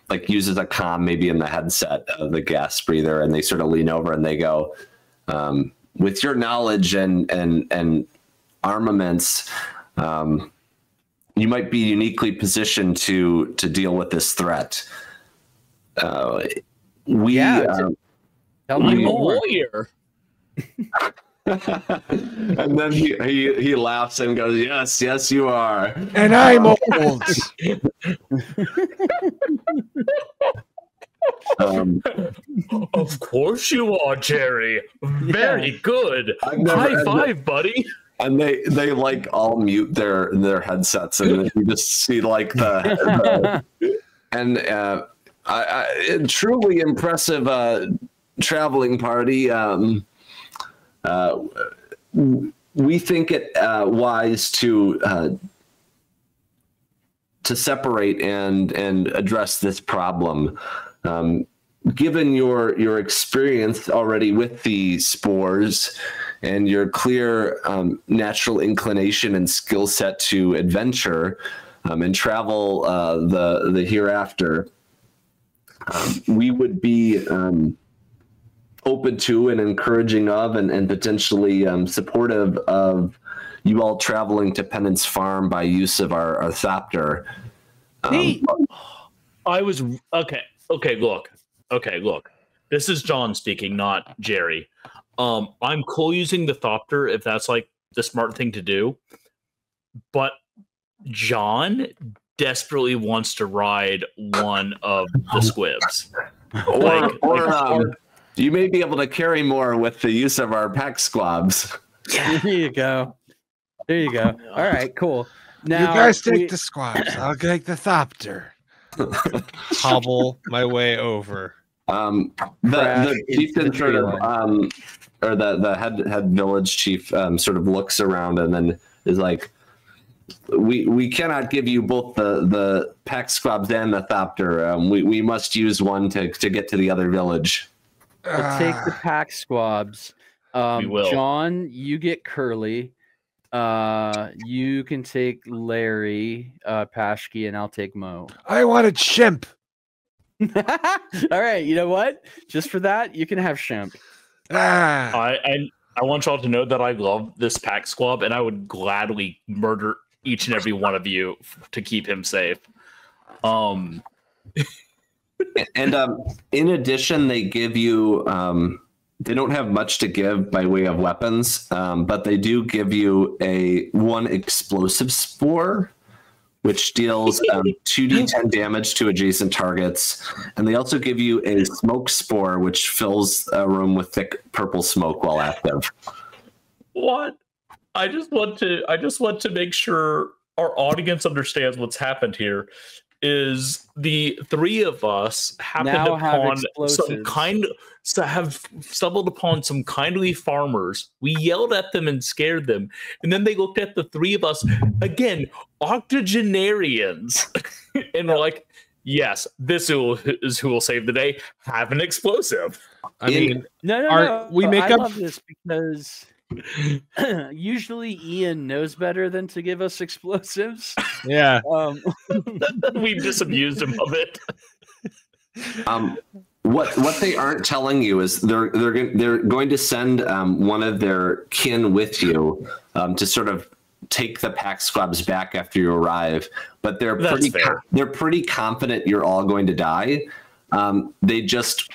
like uses a comm maybe in the headset of the gas breather, and they sort of lean over and they go, with your knowledge and armaments, you might be uniquely positioned to deal with this threat. Tell me I'm a more. warrior. And then he laughs and goes, yes, you are. And I'm old. Of course you are, Jerry. Very good. never- High five, buddy. And they like all mute their headsets, and you just see like the and a truly impressive traveling party. We think it wise to separate and address this problem. Given your experience already with the spores and your clear natural inclination and skill set to adventure and travel the hereafter, we would be open to and encouraging of and potentially supportive of you all traveling to Penance Farm by use of our Thopter. I was okay. Look. This is John speaking, not Jerry. I'm cool using the Thopter if that's like the smart thing to do. But John desperately wants to ride one of the squibs. Or you may be able to carry more with the use of our pack squabs. There you go. All right, cool. Now You guys take the squabs. I'll take the Thopter. Hobble my way over. The chieftain sort of, or the head village chief sort of looks around and then is like, we cannot give you both the pack squabs and the Thopter. We must use one to get to the other village. We'll take the pack squabs. We will. John, you get Curly. You can take Larry, Pashke, and I'll take Mo. I want a chimp. All right, you know what? Just for that, you can have Shemp. I want y'all to know that I love this pack squab, and I would gladly murder each and every one of you to keep him safe. And in addition, they give you. They don't have much to give by way of weapons, but they do give you one explosive spore, which deals 2d10 damage to adjacent targets, and they also give you a smoke spore, which fills a room with thick purple smoke while active. What? I just want to make sure our audience understands what's happened here. Is the three of us have stumbled upon some kindly farmers. We yelled at them and scared them, and then they looked at the three of us again, octogenarians, and were like, "Yes, this is who will save the day. Have an explosive." I mean, No. we make I up- love this because usually Ian knows better than to give us explosives. yeah. We disabused him of it. What they aren't telling you is they're going to send one of their kin with you to sort of take the pack squabs back after you arrive. But they're pretty confident you're all going to die. They just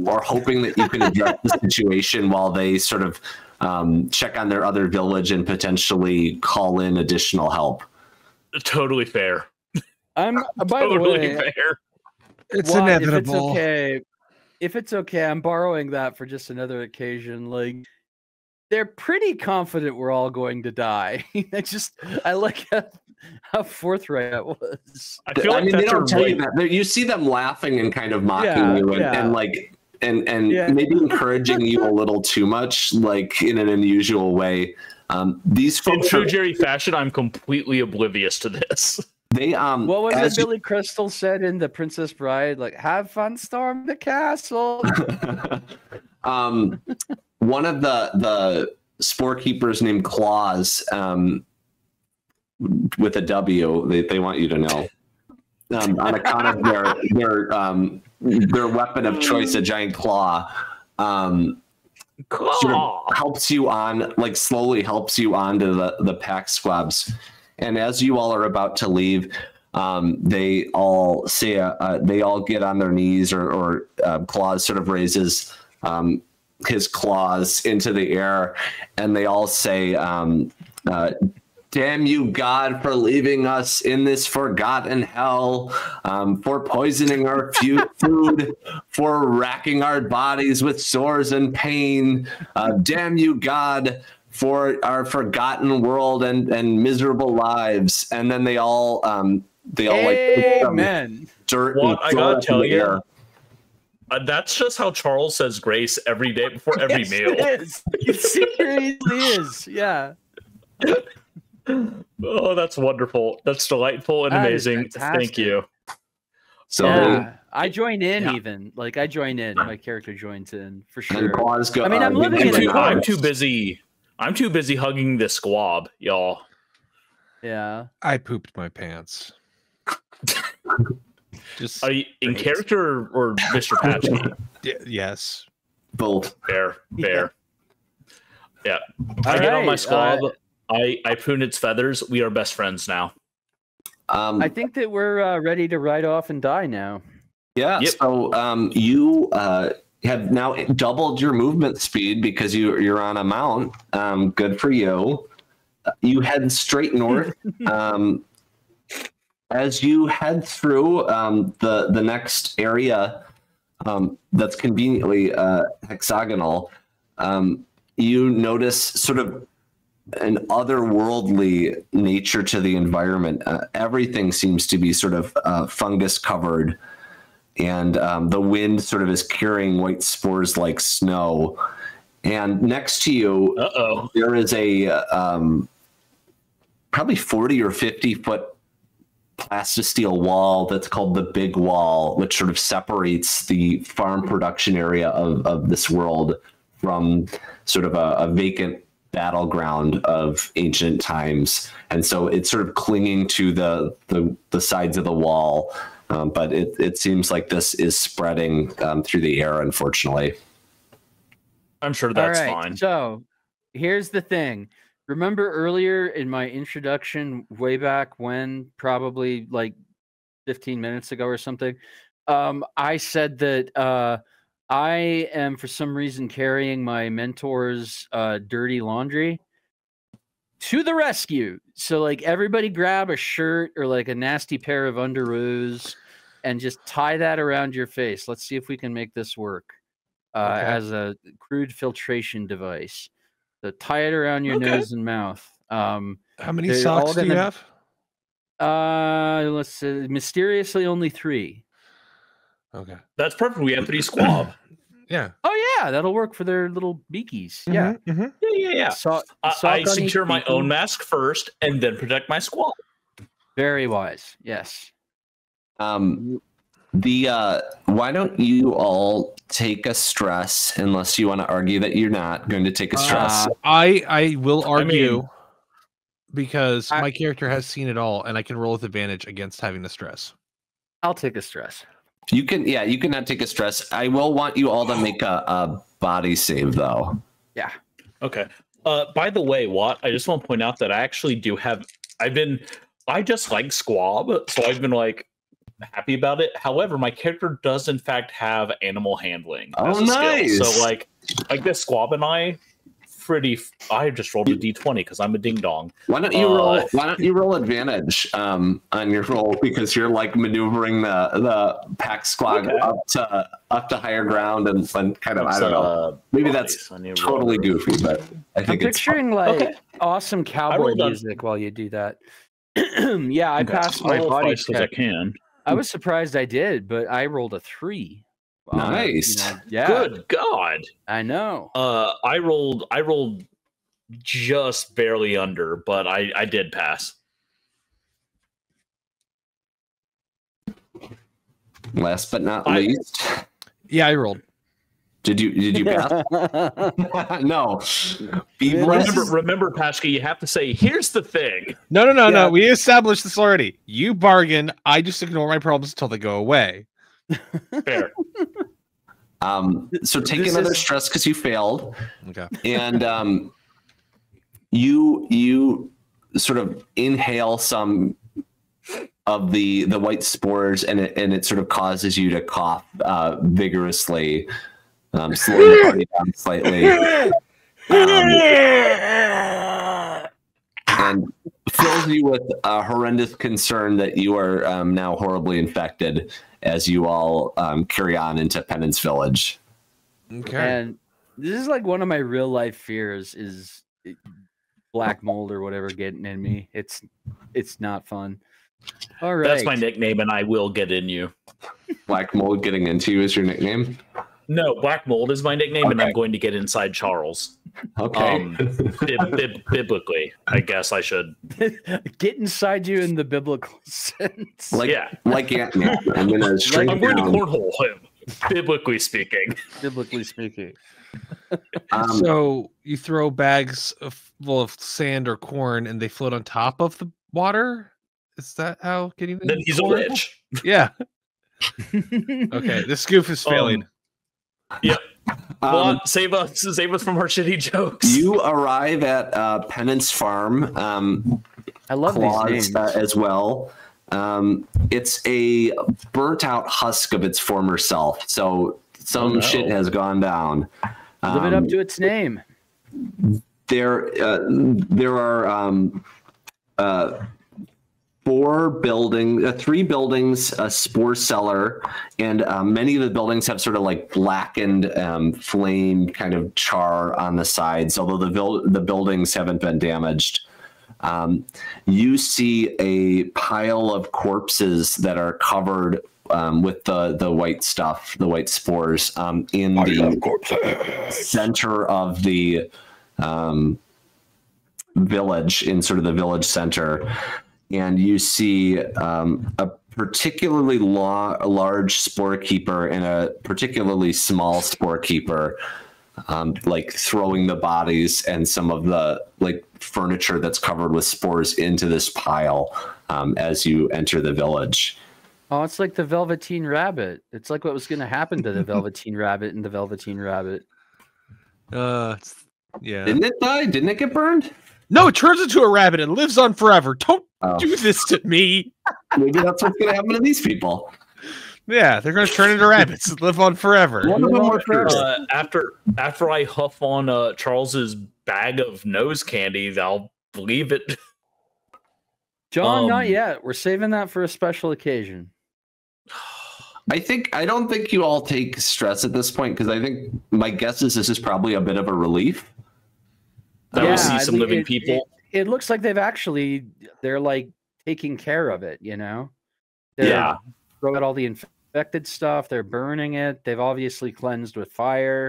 are hoping that you can address the situation while they sort of check on their other village and potentially call in additional help. Totally fair. By Totally the way, fair. It's inevitable. If it's okay, I'm borrowing that for just another occasion. Like, they're pretty confident we're all going to die. I like how forthright that was. I feel like they don't tell you that. You see them laughing and kind of mocking you and maybe encouraging you a little too much, like in an unusual way. These folks, in true Jerry fashion, I'm completely oblivious to this. They what was it Billy Crystal said in The Princess Bride? Like, have fun storm the castle. One of the spore keepers named Claus, with a W, they want you to know, on account of their weapon of choice, a giant claw. Sort of helps you on, like slowly helps you onto the pack squabs. And as you all are about to leave, they all say, they all get on their knees, or Claus sort of raises his claws into the air, and they all say, damn you, God, for leaving us in this forgotten hell, for poisoning our food, for racking our bodies with sores and pain. Damn you, God, for our forgotten world and miserable lives. And then they all Amen. Dirt. What I gotta tell you, that's just how Charles says grace every day before every meal. It is. It seriously is. Yeah. Oh, that's wonderful. That's delightful and amazing. Thank you. So I join in, even like I join in. My character joins in for sure. I mean, I'm living in it. I'm too busy hugging this squab, y'all. Yeah. I pooped my pants. Just are you in character or Mr. Patchy? Yes. Both. Fair. Yeah. I get on my squab. I prune its feathers. We are best friends now. I think that we're ready to ride off and die now. Yeah. Yep. So you have now doubled your movement speed because you're on a mount. Good for you. You head straight north. As you head through the next area that's conveniently hexagonal, you notice sort of an otherworldly nature to the environment. Everything seems to be sort of fungus covered, and the wind sort of is carrying white spores like snow. And next to you, there is a probably 40 or 50 foot plastisteel wall that's called the Big Wall, which sort of separates the farm production area of this world from sort of a vacant battleground of ancient times. And so it's sort of clinging to the sides of the wall, but it seems like this is spreading through the air, unfortunately. I'm sure that's fine. So here's the thing. Remember earlier in my introduction, way back when, probably like 15 minutes ago or something, I said that I am, for some reason, carrying my mentor's dirty laundry to the rescue. So, like, everybody grab a shirt or like a nasty pair of underoos and just tie that around your face. Let's see if we can make this work as a crude filtration device. So tie it around your nose and mouth. How many socks do you have? Let's see. Mysteriously, only 3. Okay. That's perfect. We have 3 squab. Yeah. Oh, yeah. That'll work for their little beakies. Yeah. Mm-hmm. Yeah. I secure my own mask first and then protect my squab. Very wise. Yes. Why don't you all take a stress, unless you want to argue that you're not going to take a stress? I will argue because my character has seen it all, and I can roll with advantage against having the stress. I'll take a stress. You cannot take a stress. I will want you all to make a body save, though. Yeah. Okay. By the way, Watt, I just want to point out that I actually do have. I just like Squab, so I've been like happy about it. However, my character does in fact have animal handling as a skill. So like this Squab and I just rolled a d20 because I'm a ding dong. Why don't you roll? Why don't you roll advantage on your roll, because you're like maneuvering the pack squad up to higher ground and kind of I don't know. Maybe that's totally goofy, but I think I'm picturing awesome cowboy music while you do that. Yeah, I passed my body check. I can. I was surprised I did, but I rolled a 3. Nice. Yeah. Good God. I know. I rolled just barely under, but I did pass. Last but not least. Yeah, I rolled. Did you pass? No. Remember, Pashka, you have to say, here's the thing. No. We established this already. You bargain. I just ignore my problems until they go away. Fair. So take another stress because you failed. Okay. And you sort of inhale some of the white spores, and it sort of causes you to cough vigorously. Slowing the party down slightly, and fills you with a horrendous concern that you are now horribly infected as you all carry on into Penance Village. Okay. And this is like one of my real life fears is black mold or whatever getting in me. It's not fun. All right. That's my nickname, and I will get in you. Black mold getting into you is your nickname? No, Black Mold is my nickname, and I'm going to get inside Charles. Okay. Biblically, I guess I should. Get inside you in the biblical sense. Like Ant-Man. I'm going to shrink I'm going to down. cornhole him, biblically speaking. Biblically speaking. So you throw bags full of sand or corn, and they float on top of the water? Is that how getting? Then he's a witch. Yeah. Okay, this goof is failing. Yep. Save us from our shitty jokes. You arrive at Penance Farm. I love these names as well. It's a burnt out husk of its former self. So some shit has gone down. Live it up to its name. There are 3 buildings, a spore cellar, and many of the buildings have sort of like blackened flame kind of char on the sides, although the buildings haven't been damaged. You see a pile of corpses that are covered with the white stuff, the white spores, in the center of the village, in sort of the village center. And you see a particularly large spore keeper and a particularly small spore keeper, like throwing the bodies and some of the like furniture that's covered with spores into this pile as you enter the village. Oh, it's like the Velveteen Rabbit. It's like what was going to happen to the Velveteen Rabbit and the Velveteen Rabbit. Yeah. Didn't it die? Didn't it get burned? No, it turns into a rabbit and lives on forever. Don't do this to me. Maybe that's what's going to happen to these people. Yeah, they're going to turn into rabbits and live on forever. After I huff on Charles's bag of nose candy, I'll believe it. John, not yet. We're saving that for a special occasion. I don't think you all take stress at this point, because I think my guess is this is probably a bit of a relief. That we see some living people. It looks like they're like taking care of it, you know? They're throw out all the infected stuff. They're burning it. They've obviously cleansed with fire.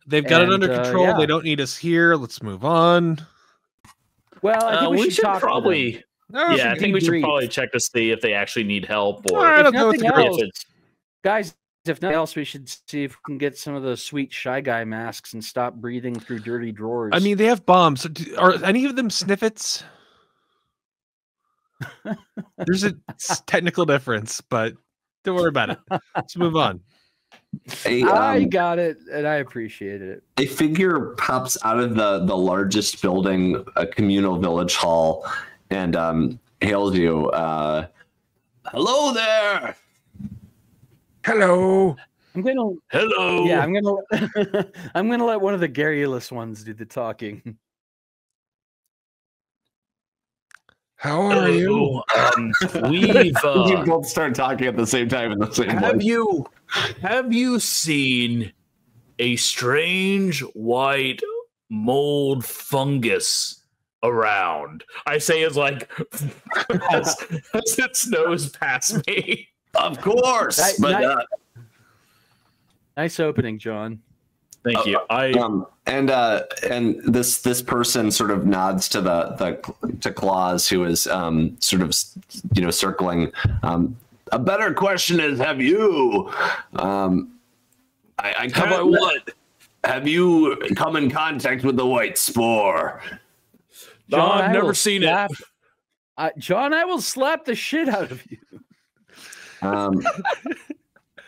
They've got it under control. Yeah. They don't need us here. Let's move on. Well, I think we should probably. I think we should probably check to see if they actually need help, or if nothing else, guys. If nothing else, we should see if we can get some of those sweet Shy Guy masks and stop breathing through dirty drawers. I mean, they have bombs. Are any of them sniffets? There's a technical difference, but Don't worry about it. Let's move on. I got it, and I appreciated it. A figure pops out of the largest building, a communal village hall, and hails you. Hello there. Hello. Hello. Yeah, I'm gonna let one of the garrulous ones do the talking. How are you? We've You both start talking at the same time in the same voice. Have you seen a strange white mold fungus around? I say as like as it snows past me. Of course, Nice opening, John. Thank you. And this person sort of nods to Claus, who is sort of circling. A better question is, have you? Have you come in contact with the white spore? No, I've never seen it. John, I will slap the shit out of you.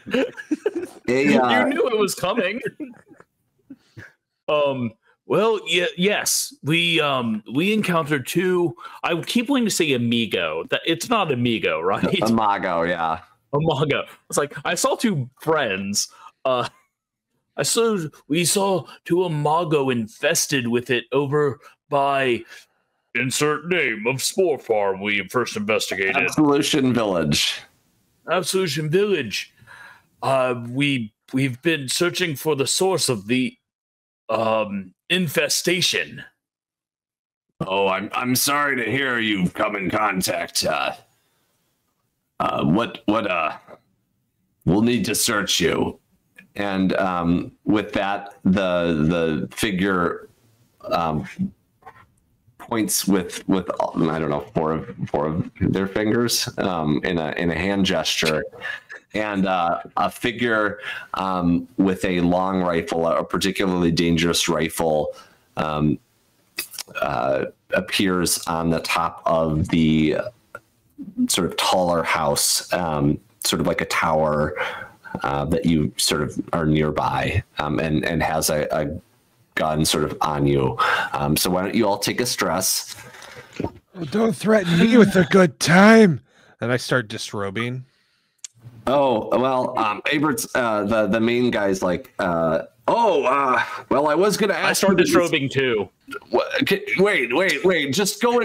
You knew it was coming. Well, yes, we encountered two. I keep wanting to say amigo. That it's not amigo, right? Imago, yeah. Imago. It's like I saw two friends. We saw two imago infested with it over by insert name of spore farm we first investigated. Absolution Village. Absolution Village. We've been searching for the source of the infestation. Oh, I'm sorry to hear you've come in contact. We'll need to search you. And with that, the figure points with I don't know, four of their fingers in a hand gesture. And a figure with a long rifle, a particularly dangerous rifle, appears on the top of the sort of taller house, sort of like a tower that you sort of are nearby, and has a gun sort of on you. So why don't you all take a stress? Well, don't threaten me with a good time. And I start disrobing. Oh, well, Abert's, the main guy's like, well, I was going to ask. I started disrobing too. Wait, just go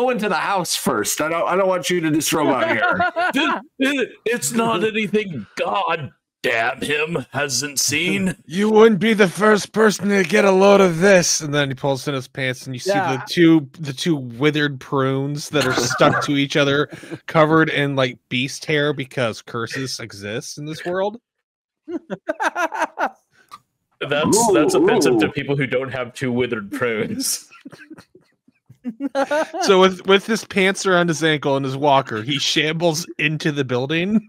into the house first. I don't want you to disrobe out here. It's not anything God damn him hasn't seen. You wouldn't be the first person to get a load of this. And then he pulls in his pants, and you see the two withered prunes that are stuck to each other, covered in like beast hair because curses exist in this world. That's offensive to people who don't have two withered prunes. So with his pants around his ankle and his walker, he shambles into the building.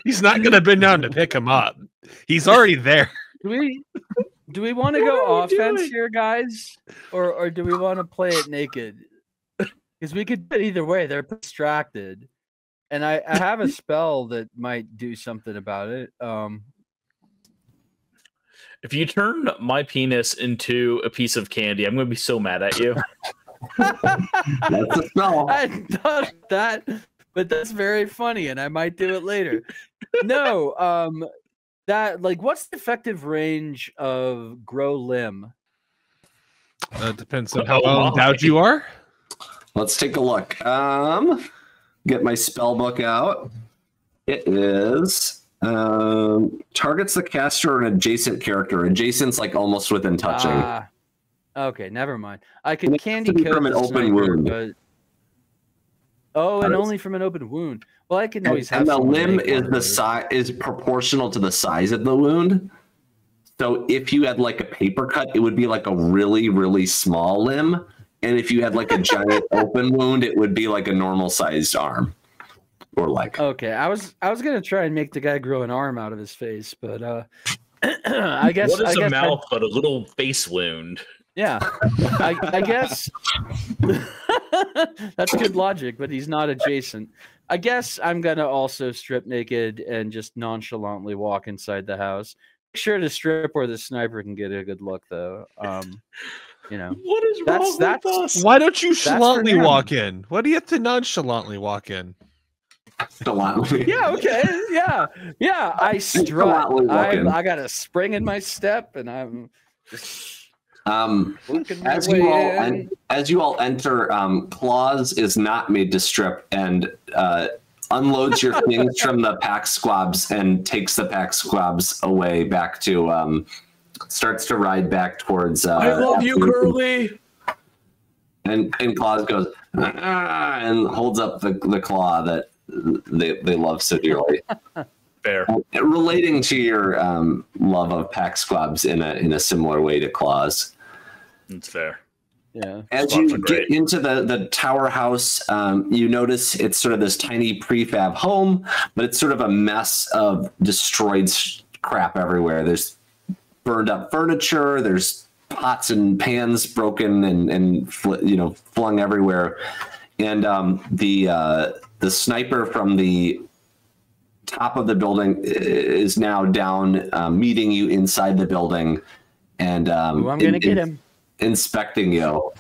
He's not going to bend down to pick him up. He's already there. Do we want to go offense here, guys, or do we want to play it naked? Because we could do it either way. They're distracted, and I have a spell that might do something about it. If you turn my penis into a piece of candy, I'm going to be so mad at you. That's a spell. I thought that. But that's very funny, and I might do it later. No, what's the effective range of grow limb? Depends on how well endowed you are. Let's take a look. Get my spell book out. It is targets the caster or an adjacent character. Adjacent's like almost within touching. Okay, never mind. I could candy coat from an open wound. But... Oh, and only from an open wound. Well, I can always have. And the limb is proportional to the size of the wound. So if you had like a paper cut, it would be like a really, really small limb. And if you had like a giant open wound, it would be like a normal sized arm or leg. Okay, I was gonna try and make the guy grow an arm out of his face, but I guess what is a mouth but a little face wound? Yeah, I guess that's good logic, but he's not adjacent. I guess I'm gonna also strip naked and just nonchalantly walk inside the house. Make sure to strip where the sniper can get a good look, though. You know, What is wrong with us? Why don't you for nonchalantly him. walk in? What do you have to nonchalantly walk in? Yeah, okay, yeah. I strut. I got a spring in my step, and I'm just working my as way you all in. as you all enter, Claus is not made to strip and unloads your things from the pack squabs and takes the pack squabs away back to starts to ride back towards. I love you, Curly. And Claus goes and holds up the claw that they love so dearly. Fair. Relating to your love of pack squabs in a similar way to Claus. It's fair. Yeah. As you get into the tower house, you notice it's sort of this tiny prefab home, but it's sort of a mess of destroyed crap everywhere. There's burned up furniture. There's pots and pans broken and flung everywhere. And the sniper from the top of the building is now down, meeting you inside the building, and I'm gonna get him. Inspecting you.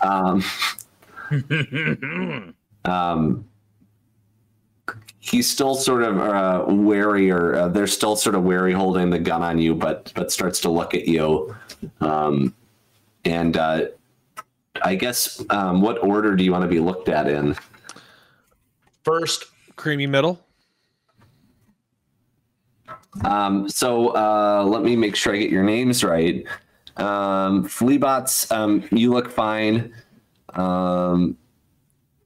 He's still sort of wary, or they're still sort of wary, holding the gun on you, but starts to look at you. And I guess what order do you want to be looked at in? First, creamy middle. So let me make sure I get your names right. Fleabots, you look fine.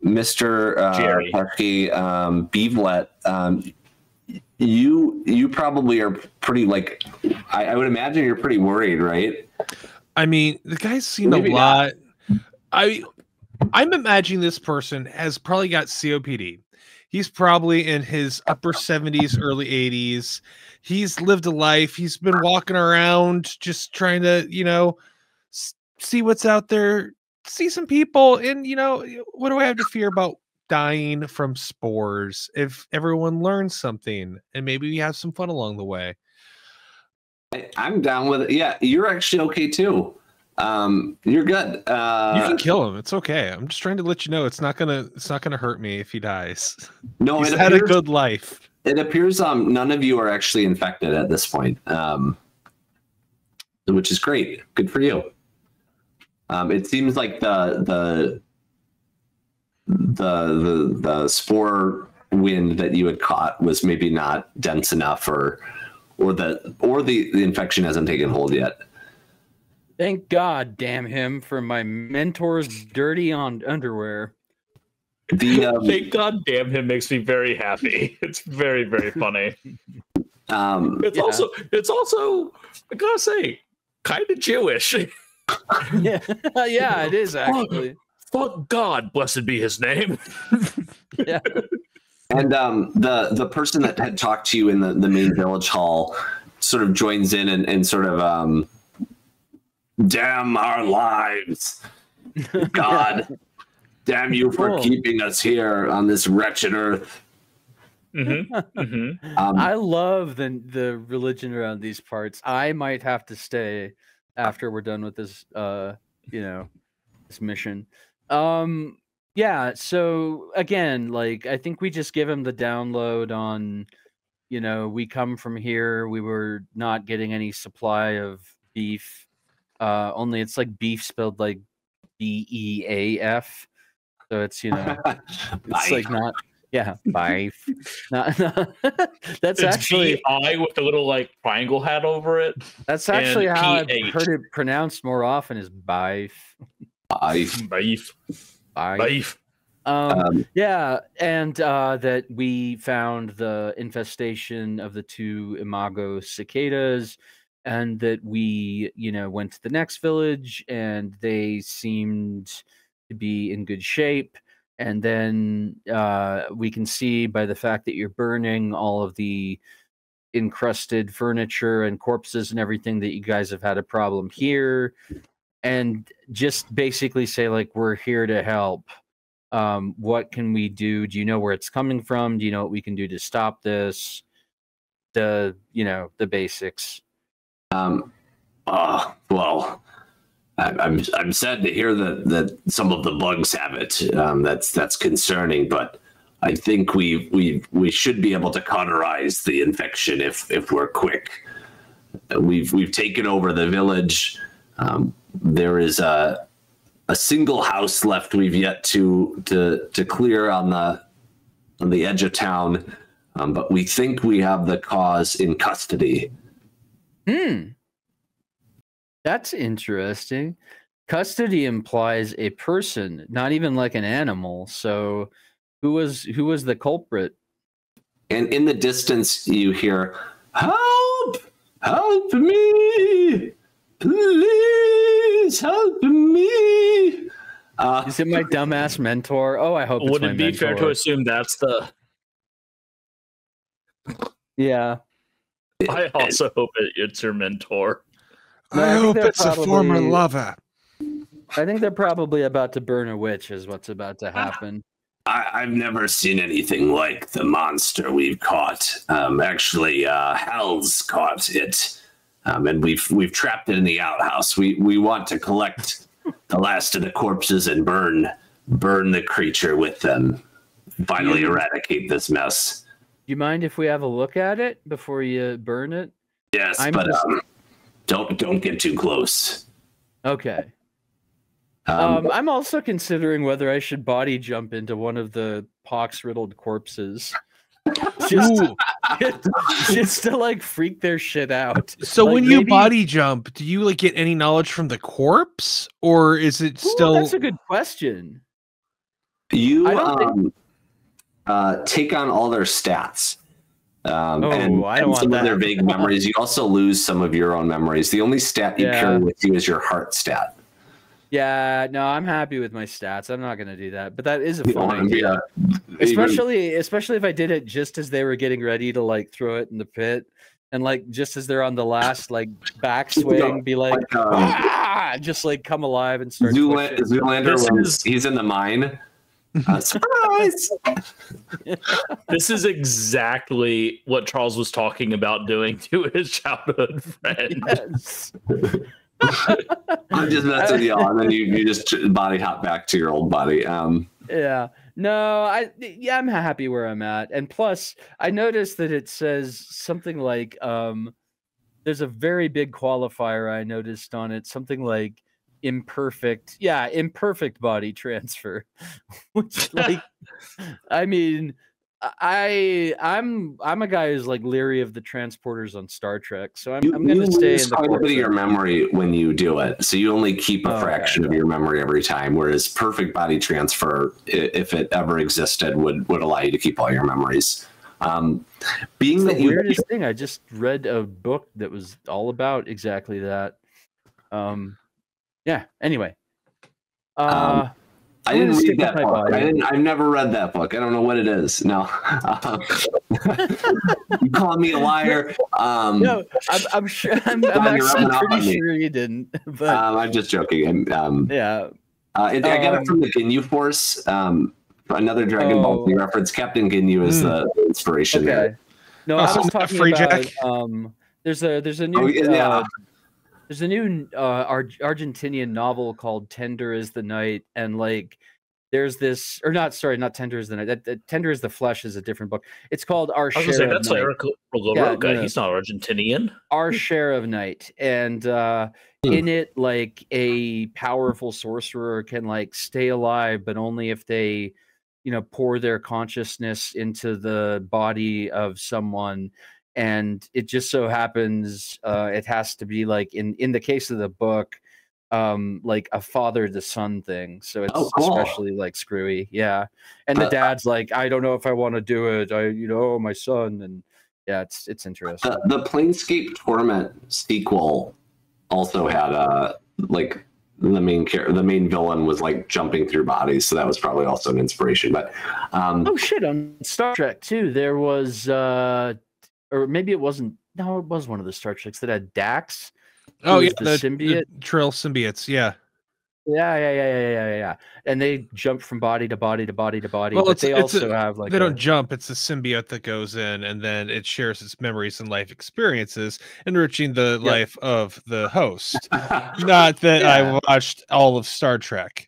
Mr. Jerry. Parky, Beevlet, you probably are pretty, like, I would imagine you're pretty worried, right? I mean, the guy's seen Maybe a lot. I'm imagining this person has probably got COPD. He's probably in his upper 70s, early 80s. He's lived a life. He's been walking around just trying to, see what's out there, see some people. And, what do I have to fear about dying from spores if everyone learns something and maybe we have some fun along the way? I'm down with it. Yeah, you're actually okay too. You're good. You can kill him. It's okay. I'm just trying to let you know it's not gonna hurt me if he dies. No, he's had a good life. It appears none of you are actually infected at this point, which is great. Good for you. It seems like the spore wind that you had caught was maybe not dense enough, or the infection hasn't taken hold yet. Thank God, damn him, for my mentor's dirty underwear. Thank God, damn him makes me very happy. It's very, very funny. It's also I gotta say, kind of Jewish. Yeah, yeah, it is actually. Fuck God, blessed be His name. Yeah. And the person that had talked to you in the main village hall sort of joins in and sort of damn our lives, God, damn you for keeping us here on this wretched earth. Mm-hmm. Mm-hmm. I love the religion around these parts. I might have to stay after we're done with this, this mission. Yeah. So again, like, I think we just give him the download on, we come from here. We were not getting any supply of beef. Only it's like beef spelled like BEAF. So it's, it's like not, beef. Not, that's it's actually BI with a little like triangle hat over it. That's actually how I've PH. heard it pronounced more often is beef. Beef. Yeah, and that we found the infestation of the 2 imago cicadas, and that we, went to the next village and they seemed to be in good shape. And then we can see by the fact that you're burning all of the encrusted furniture and corpses and everything that you guys have had a problem here. and just basically say like, we're here to help. What can we do? Do you know where it's coming from? Do you know what we can do to stop this? The basics. Well, I'm sad to hear that some of the bugs have it. That's concerning, but I think we should be able to cauterize the infection if we're quick. We've taken over the village. There is a single house left we've yet to clear on the edge of town, but we think we have the cause in custody. That's interesting. Custody implies a person, not even like an animal. So who was the culprit? And in the distance you hear, "Help! Help me! Please help me!" Is it my dumbass mentor? Oh, I hope it's Would my it be fair mentor. to assume that's the... Yeah. I also hope it's your mentor. No, I I think hope they're it's a former probably- lover. I think they're probably about to burn a witch is what's about to happen. I've never seen anything like the monster we've caught. Actually, Hal's caught it, and we've trapped it in the outhouse. We want to collect the last of the corpses and burn the creature with them. Finally, eradicate this mess. Do you mind if we have a look at it before you burn it? Yes, I'm but just- don't get too close. Okay. I'm also considering whether I should body jump into one of the pox-riddled corpses. Just to like freak their shit out. So Like, when you maybe- body jump, do you like get any knowledge from the corpse, or is it still? That's a good question. You I don't take on all their stats. I don't and want some of their that. vague memories. You also lose some of your own memories. The only stat you Yeah. carry with you is your heart stat. Yeah, no, I'm happy with my stats. I'm not gonna do that, but that is a You fun wanna be idea. even- Especially if I did it just as they were getting ready to like throw it in the pit, and like just as they're on the last like backswing, be like, just like come alive and start. twitching. Zoolander, This when is- he's in the mine. Surprise! This is exactly what Charles was talking about doing to his childhood friend. Yes. I'm just messing with y'all, and then you just body hop back to your old body. Yeah. No, I'm happy where I'm at. And plus, I noticed that it says something like there's a very big qualifier I noticed on it, something like imperfect body transfer. Which like I mean, I'm a guy who's like leery of the transporters on Star Trek, so I'm going to stay lose in the quite a bit of corpse. your memory when you do it, so you only keep a Oh, fraction of your memory every time. Whereas perfect body transfer, if it ever existed, would allow you to keep all your memories. Being It's that the you weirdest thing. I just read a book that was all about exactly that. Yeah. Anyway, I I'm didn't gonna read stick that with my book. body. I've never read that book. I don't know what it is. No, you call me a liar. no, I'm sure. I'm You're actually rubbing off on pretty me. sure you didn't. But I'm just joking. yeah. I got it from the Ginyu Force. Another Dragon Ball Z reference. Captain Ginyu is the inspiration there. Okay. No, Oh, I so was not talking Free about. Jack? There's a new. Oh, yeah. There's a new Argentinian novel called Tender is the Night, and like there's this, or not, sorry, not Tender is the Night. That Tender is the Flesh is a different book. It's called Our I was Share gonna say of that's Night. Eric Yeah, Roca. no. He's not Argentinian. Our Share of Night, and in it, like a powerful sorcerer can like stay alive, but only if they, pour their consciousness into the body of someone. And it just so happens it has to be like in the case of the book, like a father to son thing. So it's cool. especially like screwy. Yeah. And the dad's like, I don't know if I want to do it. My son. And yeah, it's interesting. The Planescape Torment sequel also had like the main villain was like jumping through bodies, so that was probably also an inspiration. But Oh shit! On Star Trek too, there was, or maybe it wasn't. No, it was one of the Star Treks that had Dax, Oh was yeah, the the symbiote. Trill symbiotes. Yeah. Yeah. And they jump from body to body to body to body, Well, but they also have they don't jump. It's a symbiote that goes in, and then it shares its memories and life experiences, enriching the life of the host. Not that I watched all of Star Trek,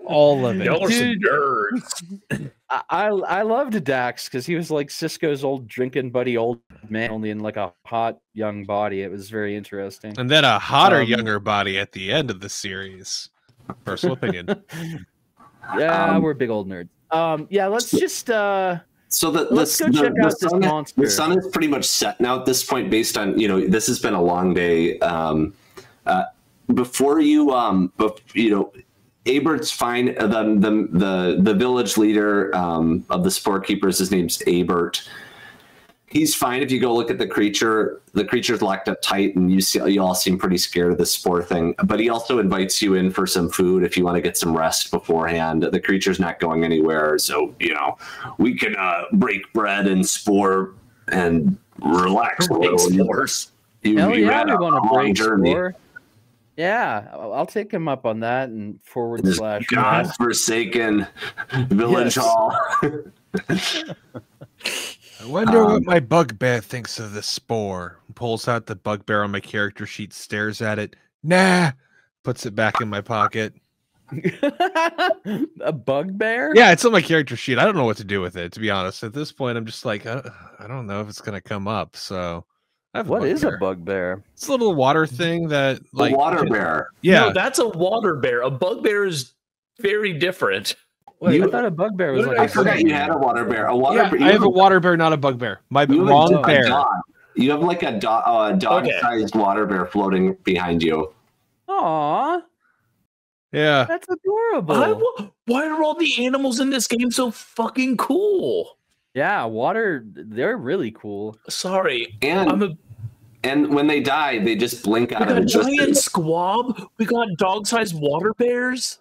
all of it. Y'all are some Dude. nerds. I loved Dax because he was like Cisco's old drinking buddy, old man, only in like a hot young body. It was very interesting. And then a hotter, younger body at the end of the series. Personal opinion. Yeah, we're big old nerds. Yeah, let's just let's go check out this monster. The sun is pretty much set now at this point, based on this has been a long day. Before Abert's fine. The village leader of the Spore Keepers, his name's Abert. He's fine if you go look at the creature. The creature's locked up tight, and you all seem pretty scared of the spore thing. But he also invites you in for some food if you want to get some rest beforehand. The creature's not going anywhere, so we can break bread and spore and relax a little. Spores. Hell yeah, we want to break spore. Yeah, I'll take him up on that and / godforsaken village hall. I wonder what my bugbear thinks of the spore. Pulls out the bugbear on my character sheet, stares at it. Nah, puts it back in my pocket. A bugbear? Yeah, it's on my character sheet. I don't know what to do with it, to be honest. At this point, I'm just like, I don't know if it's going to come up. So, what is a bugbear? It's a little water thing that, like, a water bear. Yeah, no, that's a water bear. A bugbear is very different. Wait, I thought a bugbear was like. I forgot you had a water bear. I have a water bear, not a bugbear. My wrong bear. You have like a dog-sized water bear floating behind you. Aww. Yeah. That's adorable. Why are all the animals in this game so fucking cool? Yeah, they're really cool. Sorry. And when they die, they just blink out of existence. We got existence. giant squab. We got dog-sized water bears.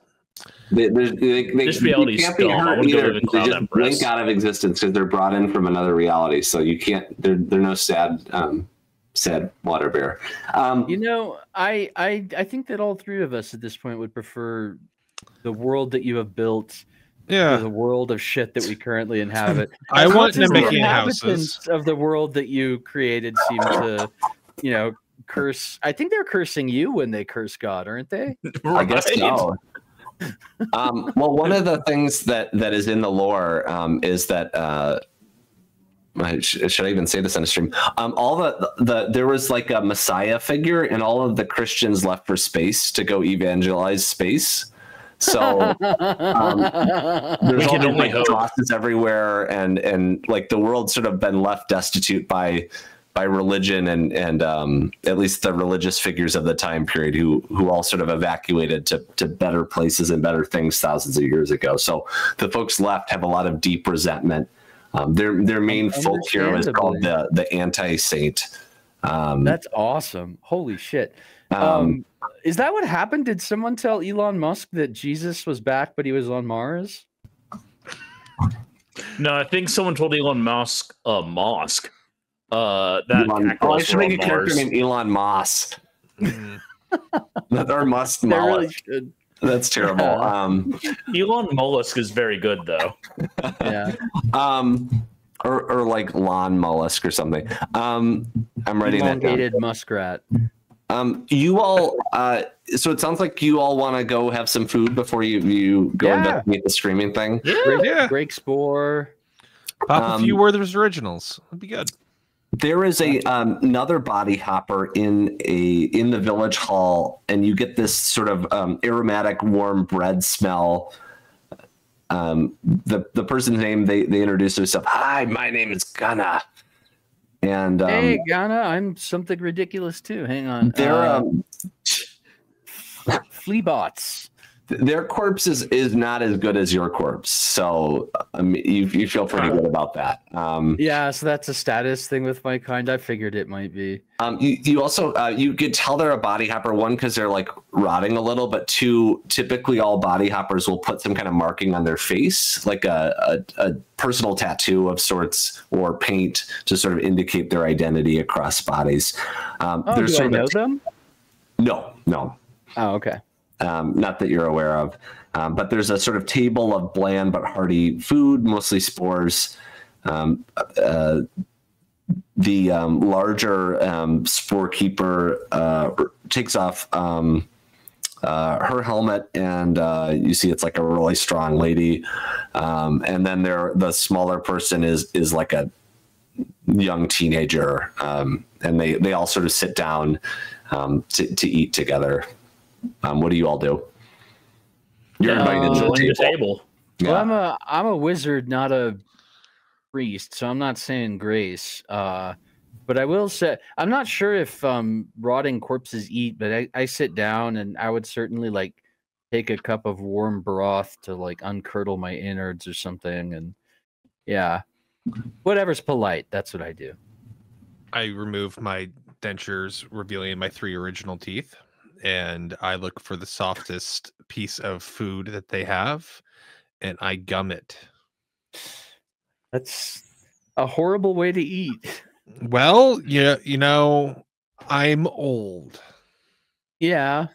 This reality can't be hurt either. They just blink out of existence because they're brought in from another reality. So you can't. They're no sad water bear. I think that all three of us at this point would prefer the world that you have built. Yeah, the world of shit that we currently inhabit. I want the mimicking houses of the world that you created seem to, curse. I think they're cursing you when they curse God, aren't they? I guess so. Well, one of the things that is in the lore is that should I even say this on a stream? There was like a Messiah figure, and all of the Christians left for space to go evangelize space. So there's all these crosses everywhere, and like the world's sort of been left destitute by religion and at least the religious figures of the time period who all sort of evacuated to better places and better things thousands of years ago. So the folks left have a lot of deep resentment. Their main folk hero is called the anti-saint. That's awesome. Holy shit. Is that what happened? Did someone tell Elon Musk that Jesus was back, but he was on Mars? No, I think someone told Elon Musk, I should make a character named Elon Moss. Or Musk. They really should. That's terrible. Elon Mollusk is very good, though. Yeah. Or like lawn mollusk or something. I'm writing that down. Elongated muskrat. You all. So it sounds like you all want to go have some food before you go investigate the streaming thing. Yeah. Break spore. Pop a few Werther's originals. That'd be good. There is another body hopper in the village hall, and you get this sort of aromatic, warm bread smell. The person's name they introduce themselves. Hi, my name is Gunna. And hey, Gunna, I'm something ridiculous too. Hang on. They're Fleabots. Their corpse is not as good as your corpse, so you feel pretty good about that. Yeah, so that's a status thing with my kind. I figured it might be. You also you could tell they're a body hopper, one because they're like rotting a little, but two, typically all body hoppers will put some kind of marking on their face, like a personal tattoo of sorts or paint to sort of indicate their identity across bodies. Do I know them? No. Oh, okay. Not that you're aware of. But there's a sort of table of bland but hearty food, mostly spores. The larger spore keeper takes off her helmet, and you see it's like a really strong lady. And then the smaller person is like a young teenager, and they all sort of sit down to eat together. What do you all do? You're invited to the table. Yeah. Well, I'm a wizard, not a priest, so I'm not saying grace. But I will say, I'm not sure if rotting corpses eat, but I sit down and I would certainly like take a cup of warm broth to like uncurdle my innards or something. And yeah, whatever's polite, that's what I do. I remove my dentures, revealing my 3 original teeth, and I look for the softest piece of food that they have, and I gum it. That's a horrible way to eat. Well, yeah, you know, I'm old. Yeah.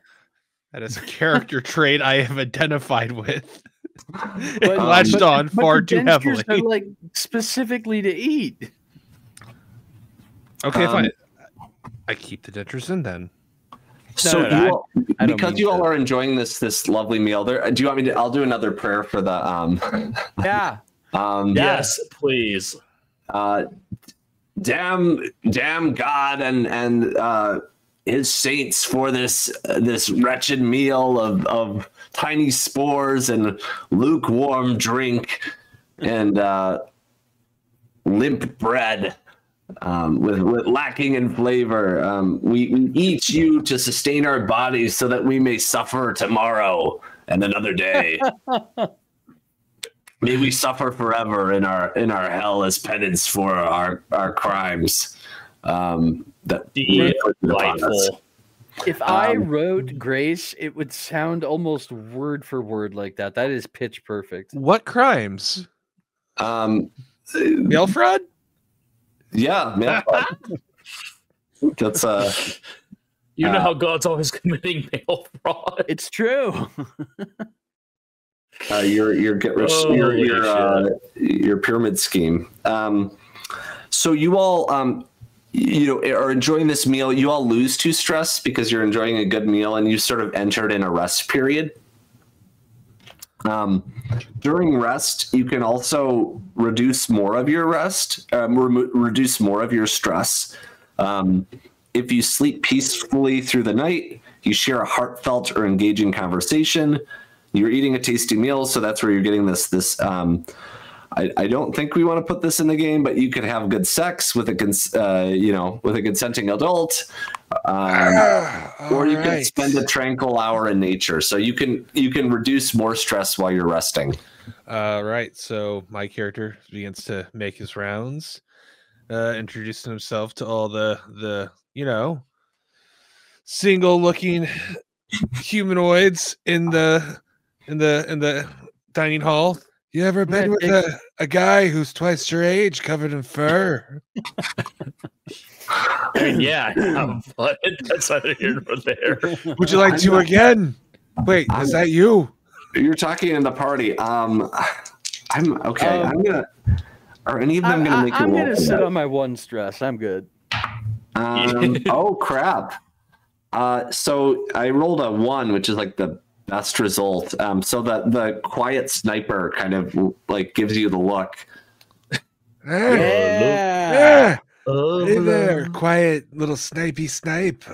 That is a character trait I have identified with. But, latched on far too heavily. Are like specifically to eat. Okay, fine. I keep the dentures in then. So because you all are enjoying this lovely meal, do you want me to? I'll do another prayer for the. Yeah. Yes, please. Damn God and his saints for this wretched meal of tiny spores and lukewarm drink and limp bread with lacking in flavor. We eat you to sustain our bodies so that we may suffer tomorrow and another day. May we suffer forever in our hell as penance for our crimes. Delightful. If I wrote Grace, it would sound almost word for word like that. That is pitch perfect. What crimes? Mail fraud? Yeah, mail fraud. That's you know how God's always committing mail fraud. It's true. Your get rich your pyramid scheme. So you all are enjoying this meal. You all lose 2 stress because you're enjoying a good meal, and you sort of entered in a rest period. During rest, you can also reduce more of your rest, reduce more of your stress. If you sleep peacefully through the night, you share a heartfelt or engaging conversation. You're eating a tasty meal, so that's where you're getting this. I don't think we want to put this in the game, but you could have good sex with a consenting adult, or you can spend a tranquil hour in nature. So you can reduce more stress while you're resting. Right. So my character begins to make his rounds, introducing himself to all the single-looking humanoids in the dining hall. You ever been with a guy who's twice your age, covered in fur? Yeah, but that's neither here nor there. Would you like to again? Wait, is that you? You're talking in the party. I'm okay. Are any of them gonna make? I'm gonna sit on my 1 stress. I'm good. Oh crap! So I rolled a 1, which is like the best result. So the quiet sniper kind of like gives you the look. Yeah. Hey there, quiet little snipey snipe.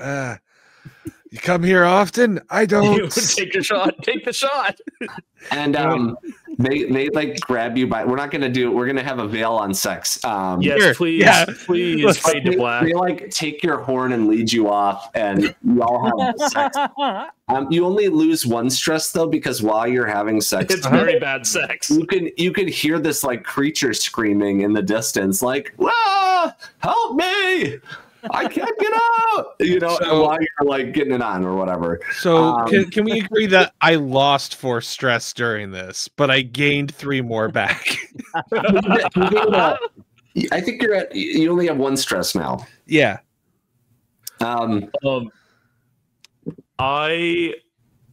You come here often? I don't. Take the shot. Take the shot. And they like grab you by. We're gonna have a veil on sex. Yes, please. Yeah. Please fade to black. They like take your horn and lead you off, and you all have sex. You only lose 1 stress though, because while you're having sex, it's very bad sex. You can hear this like creature screaming in the distance, like, "Ah, help me! I can't get out!" While you're like getting it on or whatever. So can we agree that I lost 4 stress during this, but I gained 3 more back? I think you only have 1 stress now. Yeah. I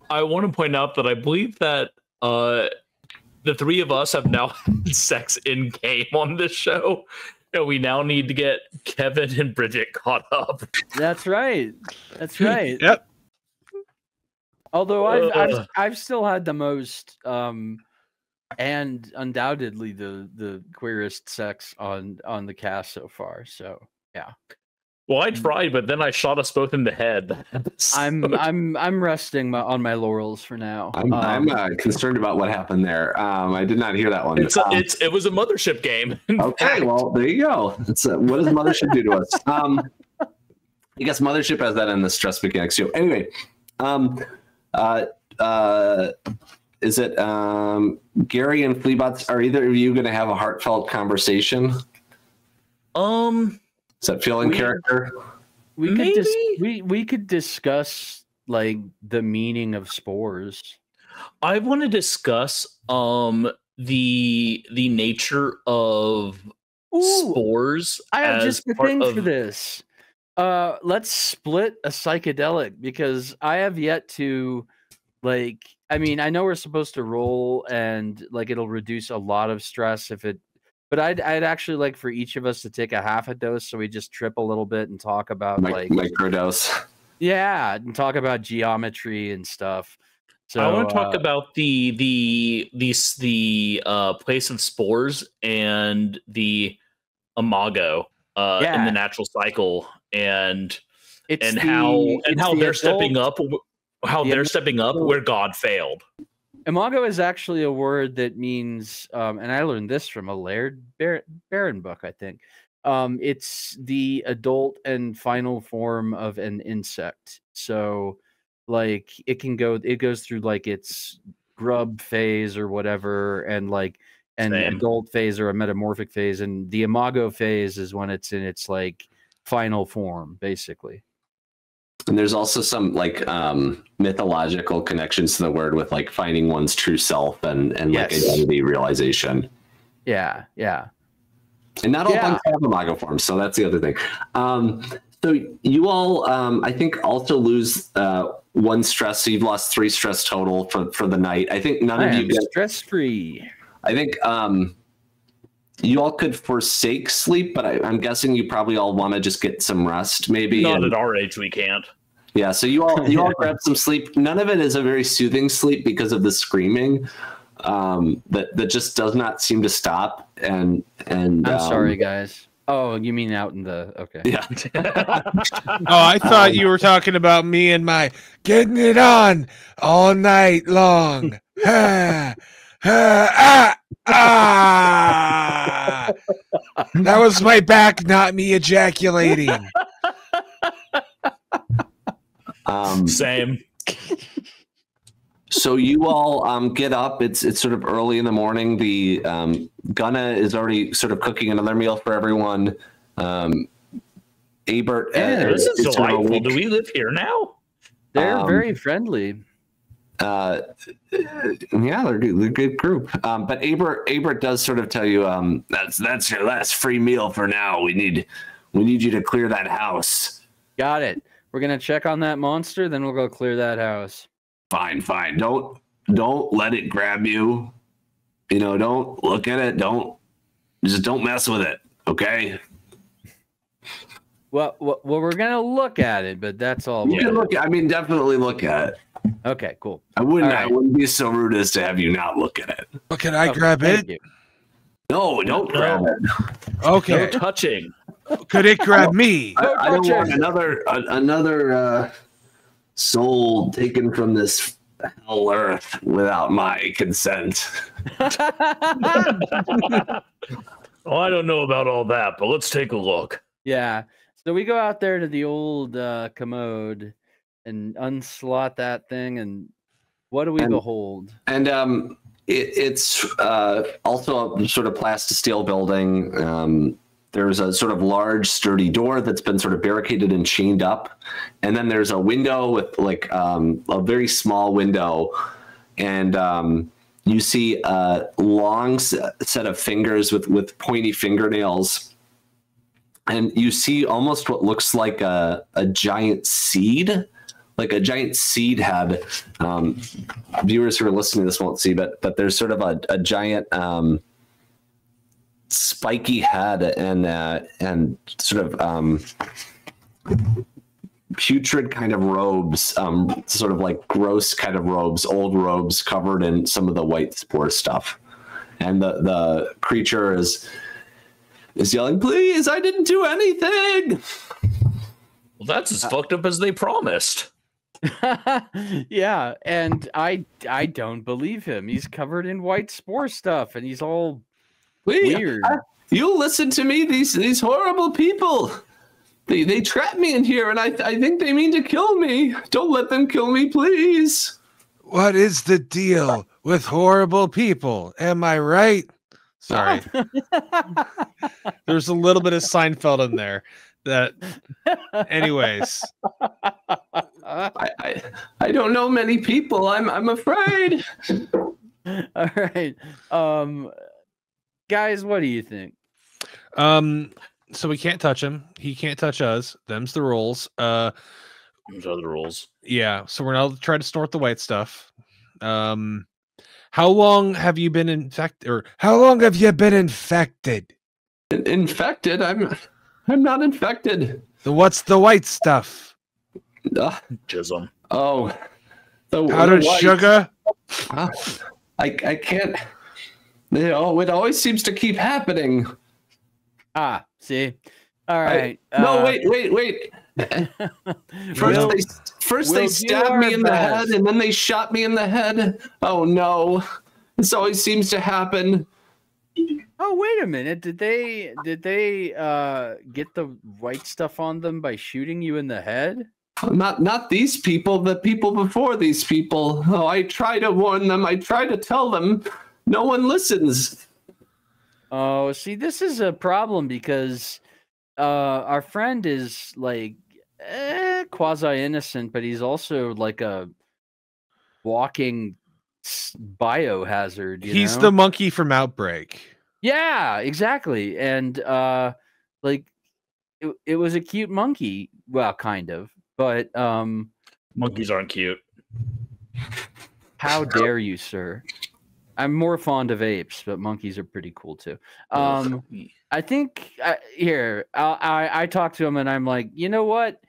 want to point out that I believe that the three of us have now had sex in game on this show. And we now need to get Kevin and Bridget caught up. That's right. That's right. Yep. Although I've still had the most and undoubtedly the queerest sex on the cast so far. So yeah. Well, I tried, but then I shot us both in the head. I'm resting on my laurels for now. I'm concerned about what happened there. I did not hear that one. It was a Mothership game. Okay, well there you go. What does Mothership do to us? I guess Mothership has that in the stress mechanics too. Anyway, is it Gary and Fleebots? Are either of you going to have a heartfelt conversation? Does that feel in character? We could discuss like the meaning of spores. I want to discuss the nature of spores. I have just the thing for this. Let's split a psychedelic because I have yet to I mean, I know we're supposed to roll and like it'll reduce a lot of stress but I'd actually like for each of us to take a half a dose so we just trip a little bit and talk about microdose. Yeah, and talk about geometry and stuff. So I want to talk about the place of spores and the imago in the natural cycle and how they're stepping up where God failed. Imago is actually a word that means, and I learned this from a Laird Barron book, I think. It's the adult and final form of an insect. So, like, it goes through like its grub phase or whatever, and like an adult phase or a metamorphic phase, and the imago phase is when it's in its like final form, basically. And there's also some like mythological connections to the word with like finding one's true self and like identity realization. Yeah. And not all punks have imago forms, so that's the other thing. So you all, I think, also lose 1 stress. So you've lost 3 stress total for the night. I think none of you get stress free. I think you all could forsake sleep, but I'm guessing you probably all want to just get some rest, maybe. Not at our age, we can't. Yeah, so you all grab some sleep. None of it is a very soothing sleep because of the screaming that just does not seem to stop. And I'm sorry, guys. Oh, you mean out in the okay? Yeah. I thought you were talking about me and my getting it on all night long. That was my back, not me ejaculating. Same. So you all get up. It's sort of early in the morning. The Gunna is already sort of cooking another meal for everyone. Abert, this is delightful. Do we live here now? They're very friendly. Yeah, they're a good group. But Abert does sort of tell you, that's your last free meal for now. We need you to clear that house. Got it. We're gonna check on that monster, then we'll go clear that house. Fine. Don't let it grab you. You know, don't look at it. Don't mess with it. Okay. Well, we're gonna look at it, but that's all. You can look. I mean, definitely look at it. Okay, cool. I wouldn't be so rude as to have you not look at it. Well, can I grab it? You. No, don't grab it. Okay. No touching. Could it grab me? I don't want another soul taken from this hell earth without my consent. Oh, I don't know about all that, but let's take a look. Yeah. So we go out there to the old commode and unslot that thing, and what do we behold? And it's also a sort of plastisteel building. There's a sort of large, sturdy door that's been sort of barricaded and chained up. And then there's a window with like a very small window. And you see a long set of fingers with pointy fingernails. And you see almost what looks like a giant seed a giant seed head. Viewers who are listening to this won't see, but there's sort of a giant spiky head and sort of putrid kind of robes, sort of like gross kind of robes, old robes covered in some of the white spore stuff. And the creature is yelling, "Please, I didn't do anything." Well, that's as fucked up as they promised. Yeah, and I don't believe him. He's covered in white spore stuff, and he's all weird. You listen to me. These horrible people. They trap me in here, and I think they mean to kill me. Don't let them kill me, please. What is the deal with horrible people? Am I right? Sorry. There's a little bit of Seinfeld in there. Anyways. I don't know many people. I'm afraid. All right. Guys, what do you think? So we can't touch him. He can't touch us. Them's the rules. Those are the rules. Yeah. So we're not trying to snort the white stuff. How long have you been infected? Or how long have you been infected? Infected? I'm not infected. What's the white stuff? Jism. Oh, powdered sugar. I can't. It always seems to keep happening. See. All right. No, wait. First they stabbed me in the head, and then they shot me in the head. Oh no! This always seems to happen. Oh, wait a minute. Did they get the white stuff on them by shooting you in the head? Not these people. The people before these people. Oh, I try to warn them. I try to tell them. No one listens. Oh, see, this is a problem because our friend is like quasi-innocent, but he's also like a walking biohazard. He's the monkey from Outbreak. Yeah, exactly. And like it was a cute monkey. Well, kind of, but monkeys aren't cute. How dare you, sir? I'm more fond of apes, but monkeys are pretty cool too. I think I talked to him and I'm like, you know what?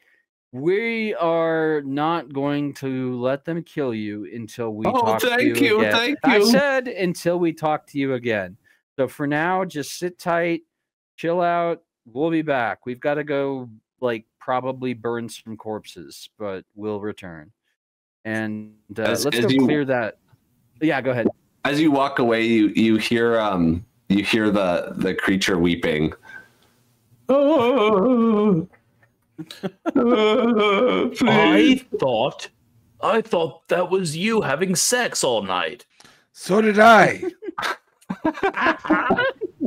We are not going to let them kill you until we talk to you again. Thank you. I said until we talk to you again. So for now, just sit tight, chill out. We'll be back. We've got to go, like, probably burn some corpses, but we'll return. And let's go clear that. Yeah, go ahead. As you walk away, you hear the creature weeping. Oh, I thought that was you having sex all night. So did I.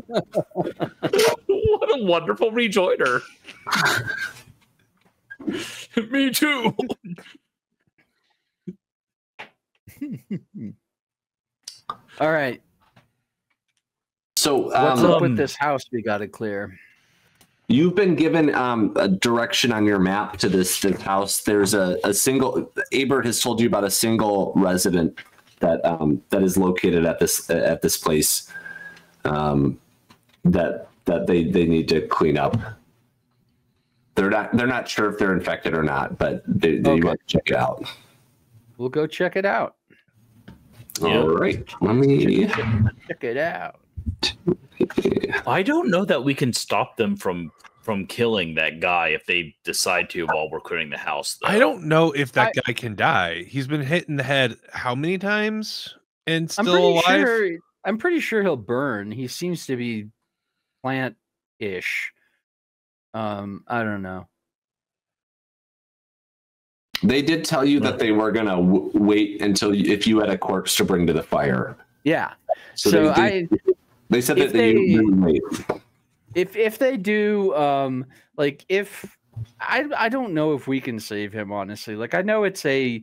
What a wonderful rejoinder. Me too. All right. So what's up with this house we got to clear? You've been given a direction on your map to this house. There's a single. Abert has told you about a single resident that is located at this place that they need to clean up. They're not sure if they're infected or not, but they want to check it out. We'll go check it out. All right, let me check it out. I don't know that we can stop them from killing that guy if they decide to while we're clearing the house, though. I don't know if that guy can die. He's been hit in the head how many times and still alive? I'm pretty sure he'll burn. He seems to be plant-ish. I don't know. They did tell you that they were gonna wait until if you had a corpse to bring to the fire. Yeah. So they said that they wait. If they do, like if I don't know if we can save him, honestly. Like I know it's a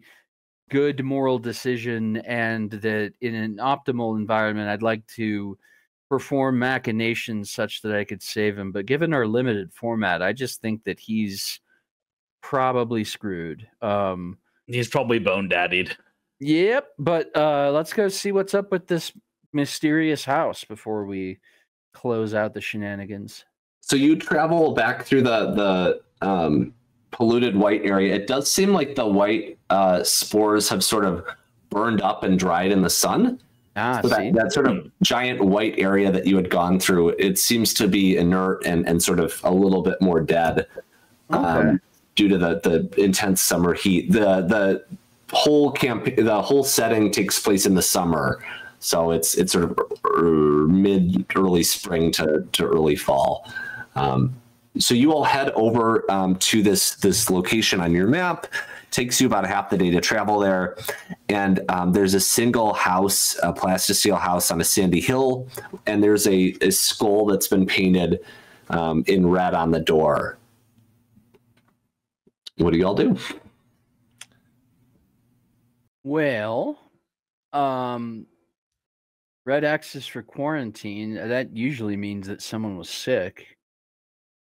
good moral decision, and that in an optimal environment, I'd like to perform machinations such that I could save him. But given our limited format, I just think that he's probably screwed. He's probably bone daddied. Yep, but let's go see what's up with this mysterious house before we close out the shenanigans. So you travel back through the polluted white area. It does seem like the white spores have sort of burned up and dried in the sun. So that sort of giant white area that you had gone through, it seems to be inert and sort of a little bit more dead due to the intense summer heat. The whole setting takes place in the summer, so it's sort of early spring to early fall. So you all head over to this location on your map. Takes you about half the day to travel there, and there's a single house, a plastisteel house on a sandy hill, and there's a skull that's been painted in red on the door. What do y'all do? Well, red X's for quarantine. That usually means that someone was sick.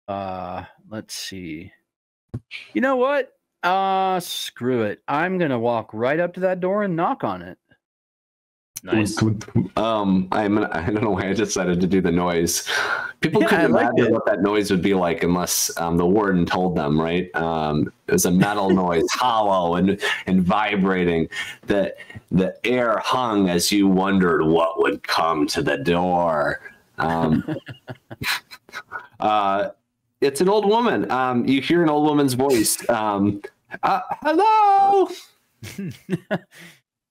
Let's see. You know what? Screw it. I'm gonna walk right up to that door and knock on it. Nice. I don't know why I decided to do the noise. People couldn't imagine what that noise would be like unless the warden told them, right? It was a metal noise, hollow and vibrating. The air hung as you wondered what would come to the door. It's an old woman. You hear an old woman's voice. Hello.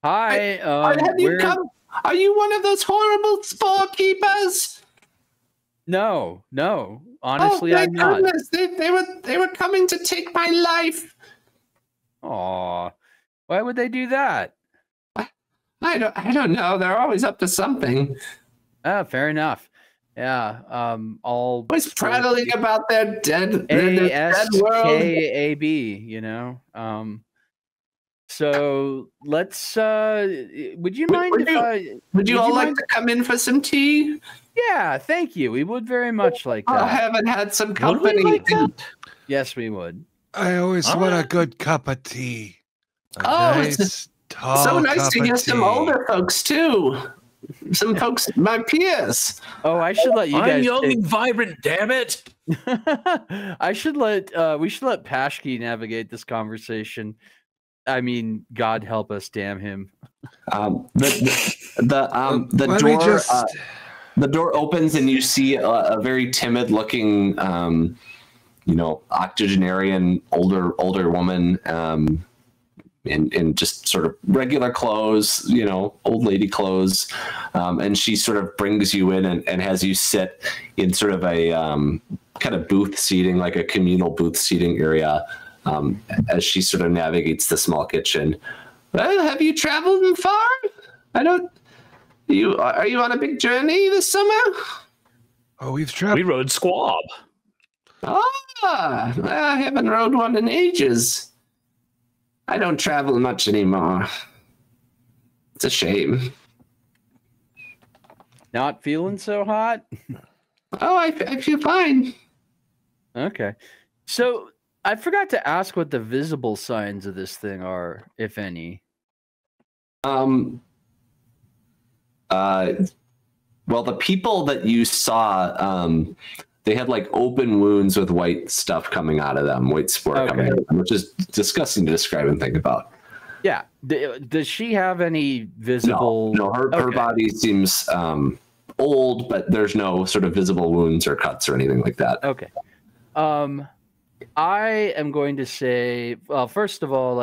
Hi. Have you come? Are you one of those horrible spore keepers? No. Honestly, I'm not. Goodness. They were coming to take my life. Aw, why would they do that? I don't know. They're always up to something. Fair enough. Yeah. Always prattling about their dead ASKAB, you know. So let's would you mind would you all like to come in for some tea? Yeah, thank you. We would very much like that. I haven't had some company. Yes, we would. I always want a good cup of tea. It's so nice to hear some older folks too. Some folks, my peers. Oh, I should let you guys. I'm young and vibrant. Damn it! I should let. We should let Pashke navigate this conversation. I mean, God help us, damn him. The door opens and you see a very timid-looking, octogenarian older woman. In just sort of regular clothes, old lady clothes. And she sort of brings you in and has you sit in sort of a kind of booth seating, like a communal booth seating area, as she sort of navigates the small kitchen. Well, have you traveled far? Are you on a big journey this summer? Oh, we've traveled. We rode Squab. I haven't rode one in ages. I don't travel much anymore. It's a shame. Not feeling so hot? Oh, I feel fine. Okay. So I forgot to ask what the visible signs of this thing are, if any. Well, the people that you saw, they had like open wounds with white stuff coming out of them, white spore coming out of them, which is disgusting to describe and think about. Yeah. Does she have any visible? No, her body seems old, but there's no sort of visible wounds or cuts or anything like that. Okay. I am going to say, well, first of all,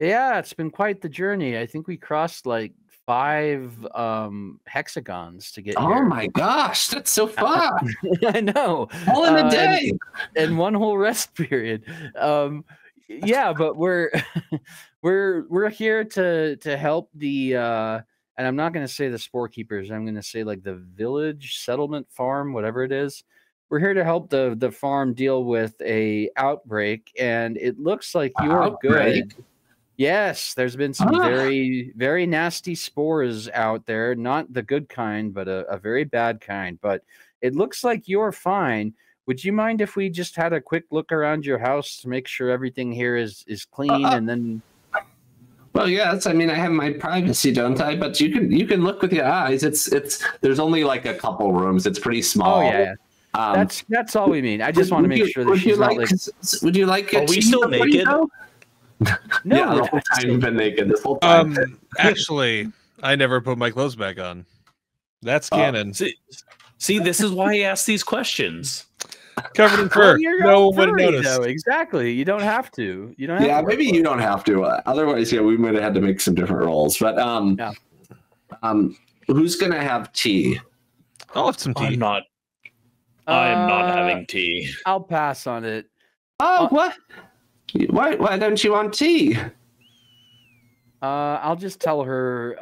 it's been quite the journey. I think we crossed 5 hexagons to get here. Oh my gosh, that's so far. I know. All in a day. And one whole rest period. Yeah, but we're here to help the and I'm not going to say the spore keepers. I'm going to say the village settlement farm, whatever it is. We're here to help the farm deal with a outbreak, and it looks like you're good. Yes, there's been some very, very nasty spores out there. Not the good kind, but a very bad kind. But it looks like you're fine. Would you mind if we just had a quick look around your house to make sure everything here is clean? And then Well, yes. I mean, I have my privacy, don't I? But you can look with your eyes. It's there's only like a couple rooms. It's pretty small. Oh yeah. That's all we mean. I just want to make sure that she's not like. Would you like? Are we still naked? No, Yeah, the whole time you've been naked. This whole time. Actually, I never put my clothes back on. That's canon. See, this is why I ask these questions. Covered in fur. No one would notice. Though. Exactly. You don't have to. You don't. Yeah, maybe you don't have to. Otherwise, yeah, we might have had to make some different rolls. But who's gonna have tea? I'll have some tea. I'm not having tea. I'll pass on it. Oh, what? Why don't you want tea? I'll just tell her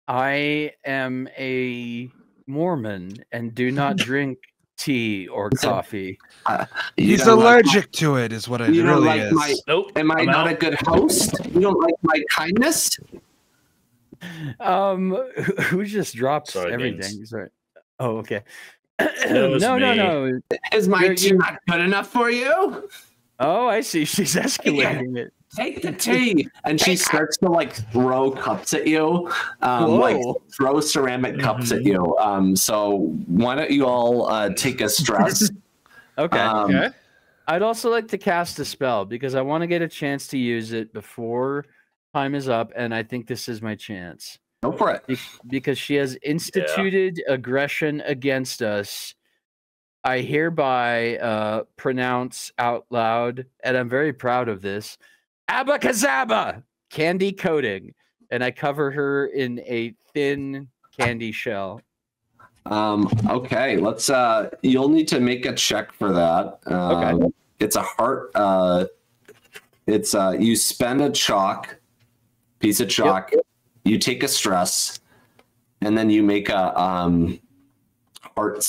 I am a Mormon and do not drink tea or coffee. He's allergic to it, is what it you really like is. Nope. Am I not a good host? You don't like my kindness? Who just dropped everything? Beans. Sorry. Oh, okay. No. Is my tea not good enough for you? Oh, I see. She's escalating it. Take the tea, and she starts to like throw cups at you, like throw ceramic cups at you. So why don't you all take a stress? Okay. Okay. I'd also like to cast a spell because I want to get a chance to use it before time is up, and I think this is my chance. Go for it. Because she has instituted aggression against us. I hereby pronounce out loud, and I'm very proud of this, Abacazaba! Candy coating. And I cover her in a thin candy shell. Okay, let's you'll need to make a check for that. Okay. It's a heart it's you spend a piece of chalk, you take a stress, and then you make a heart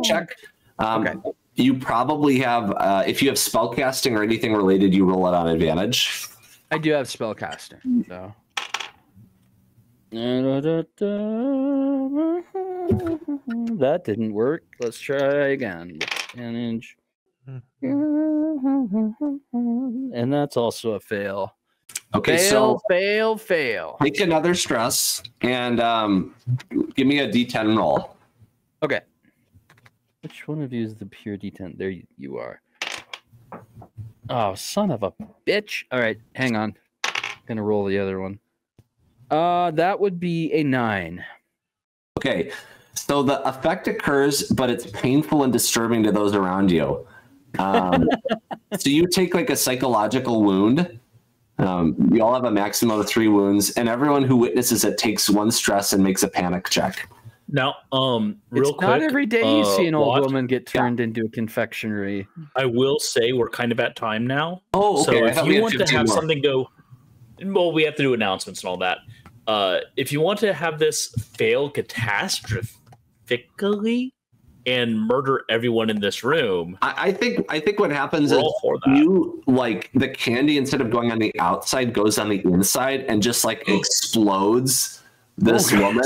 check. Okay. You probably have if you have spellcasting or anything related, you roll it on advantage. I do have spellcasting, so. That didn't work. Let's try again. Advantage. And that's also a fail. Okay, Fail. Take another stress and give me a D10 roll. Okay. Which one of you is the pure D10? There you are. Oh, son of a bitch. All right, hang on. Gonna roll the other one. That would be a 9. Okay, so the effect occurs, but it's painful and disturbing to those around you. So you take like a psychological wound. You all have a maximum of 3 wounds, and everyone who witnesses it takes 1 stress and makes a panic check. Now, real it's quick. not every day you see an old Watt, woman get turned into a confectionery. I will say we're kind of at time now. Oh, okay. So I if thought we you had want to 15 have more. something go, well, we have to do announcements and all that. If you want to have this fail catastrophically and murder everyone in this room, I think what happens is you like the candy, instead of going on the outside, goes on the inside and just like explodes this woman.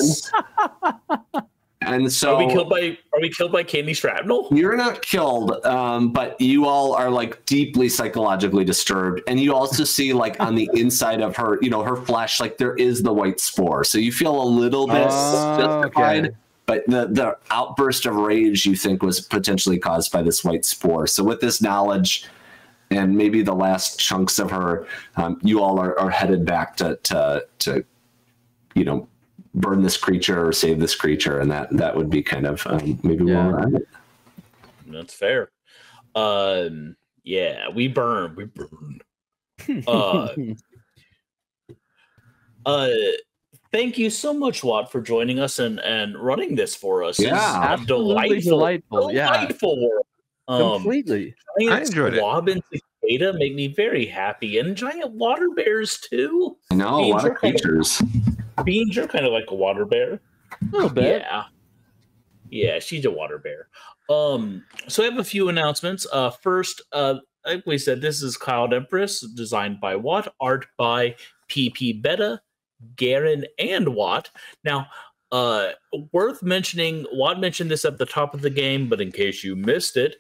And so are we killed by candy shrapnel? You're not killed, but you all are like deeply psychologically disturbed, and you also see like on the inside of her, her flesh, like there is the white spore, so you feel a little bit justified. Okay. But the outburst of rage you think was potentially caused by this white spore. So with this knowledge and maybe the last chunks of her, you all are headed back to burn this creature or save this creature, and that would be kind of maybe where we're at. That's fair. Yeah, we burn. Thank you so much, Watt, for joining us and running this for us. Yeah, absolutely delightful. Delightful. Completely. Giant I enjoyed Swab and cicada make me very happy, and giant water bears too. I know, a lot of creatures. Beans are kind of like a water bear. A little bit. Yeah, she's a water bear. So I have a few announcements. First, like we said, this is Cloud Empress, designed by Watt, art by PP Beta, Garen, and Watt. Now, worth mentioning, Watt mentioned this at the top of the game, but in case you missed it,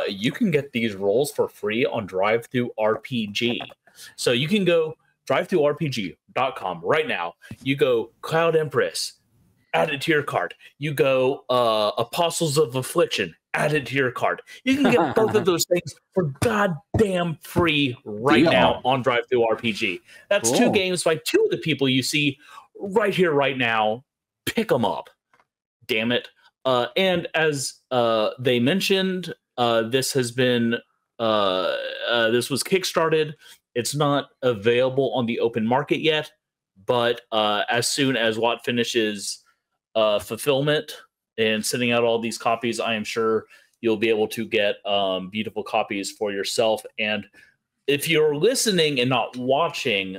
you can get these rolls for free on Drive-Thru RPG. So you can go drivethrurpg.com right now. You go Cloud Empress, add it to your cart. You go Apostles of Affliction, add it to your cart. You can get both of those things for goddamn free right now on DriveThruRPG. That's Cool. 2 games by 2 of the people you see right here, right now. Pick them up. Damn it. And as they mentioned, this has been this was kickstarted. It's not available on the open market yet, but as soon as Watt finishes fulfillment and sending out all these copies, I am sure you'll be able to get beautiful copies for yourself. And if you're listening and not watching,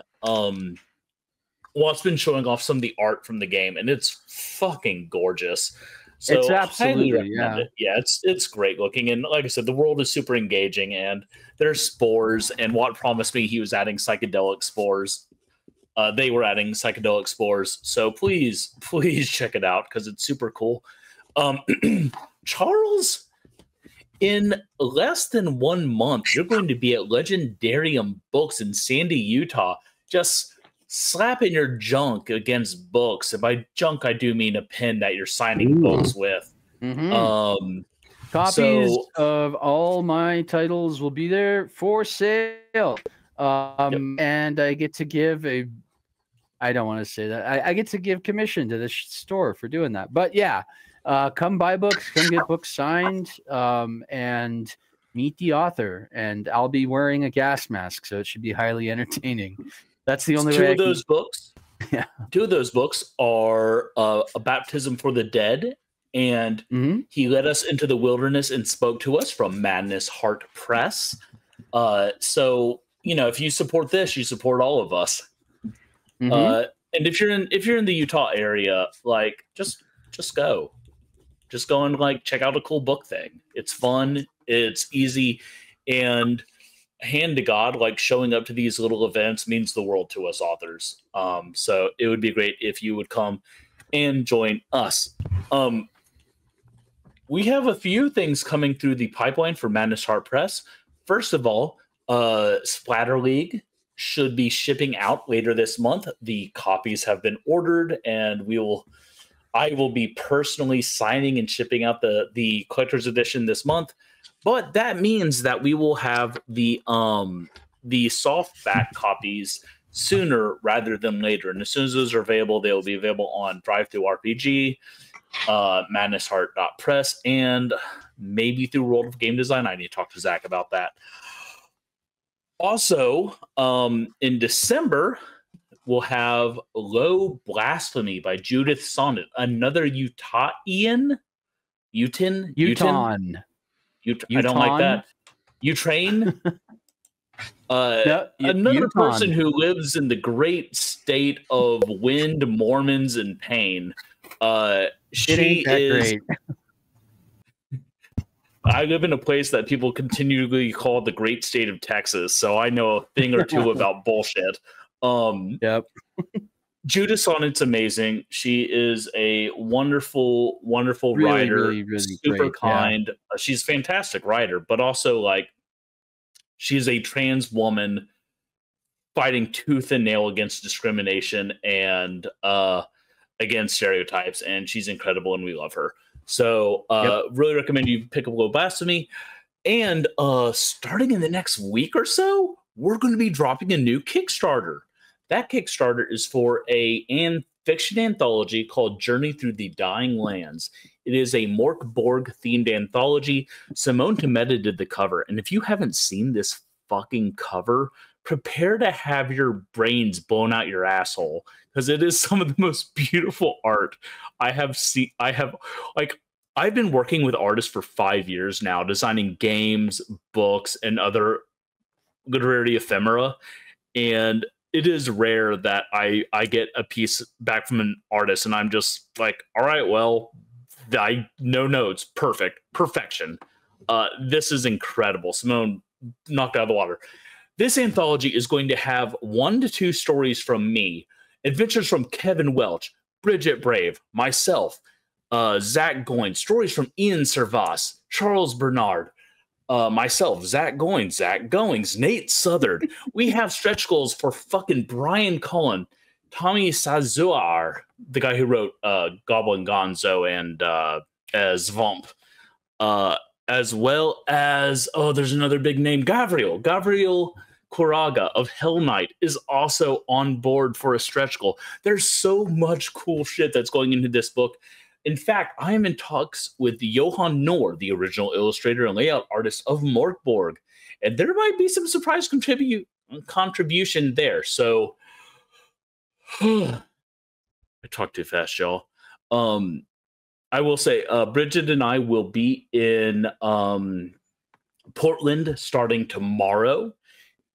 Watt's been showing off some of the art from the game, and it's fucking gorgeous. So It's I absolutely, highly recommend it. Yeah, it's great looking, and like I said, the world is super engaging, and there's spores. And Watt promised me he was adding psychedelic spores. They were adding psychedelic spores, so please check it out because it's super cool. Charles, in less than 1 month, you're going to be at Legendarium Books in Sandy, Utah, just slapping your junk against books. And by junk, I do mean a pen that you're signing books with. Copies of all my titles will be there for sale. And I get to give I don't want to say that. I get to give commission to the store for doing that. But yeah, come buy books, come get books signed, and meet the author. And I'll be wearing a gas mask, so it should be highly entertaining. That's the only way. 2 of those books. Yeah, 2 of those books are A Baptism for the Dead, and He Led Us into the Wilderness and Spoke to Us from Madness Heart Press. So if you support this, you support all of us. And if you're in the Utah area, like just go and check out a cool book thing. It's fun, it's easy, and hand to God, showing up to these little events means the world to us authors. So it would be great if you would come and join us. We have a few things coming through the pipeline for Madness Heart Press. First of all, Splatter League should be shipping out later this month. The copies have been ordered, and I will be personally signing and shipping out the collector's edition this month. But that means that we will have the softback copies sooner rather than later. And as soon as those are available, they will be available on DriveThruRPG, MadnessHeart.press, and maybe through World of Game Design. I need to talk to Zach about that. Also, in December, we'll have Low Blasphemy by Judith Sonnet, another Utah-ian? Uton? I don't like that. Utrain? Another person who lives in the great state of wind, Mormons, and pain. She is. Great. I live in a place that people continually call the great state of Texas, so I know a thing or two about bullshit. Yep. Judith Sonnet's amazing. She is a wonderful, wonderful writer, really super great, kind. Yeah. She's a fantastic writer, but also she's a trans woman fighting tooth and nail against discrimination and against stereotypes, and she's incredible, and we love her. So really recommend you pick up Low Blasphemy. And starting in the next week or so, we're going to be dropping a new Kickstarter. That Kickstarter is for a fiction anthology called Journey Through the Dying Lands. It is a Mork Borg themed anthology. Simone Tometa did the cover. And if you haven't seen this fucking cover, prepare to have your brains blown out your asshole, because it is some of the most beautiful art I have seen. I've been working with artists for 5 years now, designing games, books, and other literary ephemera. And it is rare that I get a piece back from an artist and I'm just like, all right, well, no notes, perfection. This is incredible. Simone knocked out of the water. This anthology is going to have 1 to 2 stories from me, adventures from Kevin Welch, Bridget Brave, myself, Zach Goins, stories from Ian Servas, Charles Bernard, myself, Zach Goings, Nate Southard. We have stretch goals for fucking Brian Cullen, Tommy Sazuar, the guy who wrote Goblin Gonzo and Zvomp, as well as, there's another big name, Gabriel Coraga of Hell Knight is also on board for a stretch goal. There's so much cool shit that's going into this book. In fact, I am in talks with Johan Noor, the original illustrator and layout artist of Morkborg, and there might be some surprise contribution there. So, I talk too fast, y'all. I will say, Bridget and I will be in Portland starting tomorrow.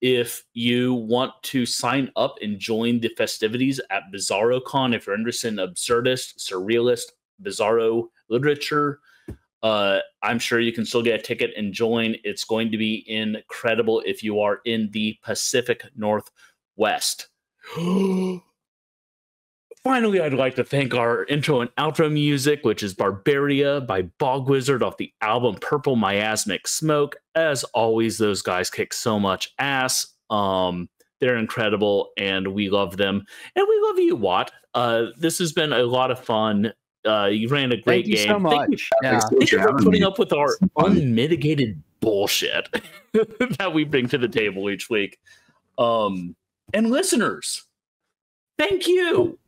If you want to sign up and join the festivities at BizarroCon, if you're interested in absurdist, surrealist, bizarro literature, I'm sure you can still get a ticket and join. It's going to be incredible if you are in the Pacific Northwest. Finally, I'd like to thank our intro and outro music, which is Barbaria by Bog Wizard off the album Purple Miasmic Smoke. As always, those guys kick so much ass. They're incredible, and we love them. And we love you, Watt. This has been a lot of fun. You ran a great game. Thank you so much. Thank you for putting up with our unmitigated bullshit that we bring to the table each week. And listeners, thank you.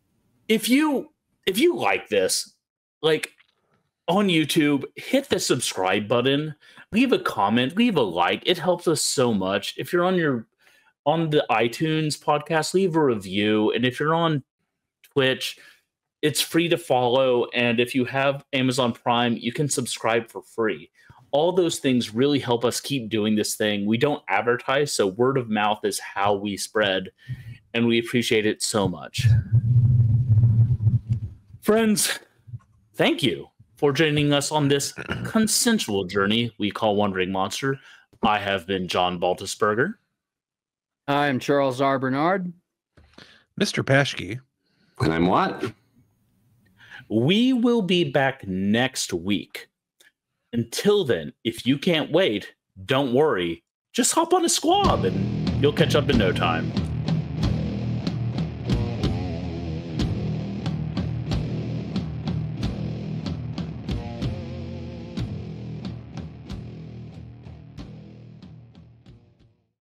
If you like this, like on YouTube, hit the subscribe button, leave a comment, leave a like. It helps us so much. If you're on the iTunes podcast, leave a review. And if you're on Twitch, it's free to follow. And if you have Amazon Prime, you can subscribe for free. All those things really help us keep doing this thing. We don't advertise, so word of mouth is how we spread. And we appreciate it so much. Friends, thank you for joining us on this consensual journey we call Wandering Monster. I have been John Baltusberger. I'm Charles R. Bernard. Mr. Paschke. And I'm Watt. We will be back next week. Until then, if you can't wait, don't worry. Just hop on a squab and you'll catch up in no time.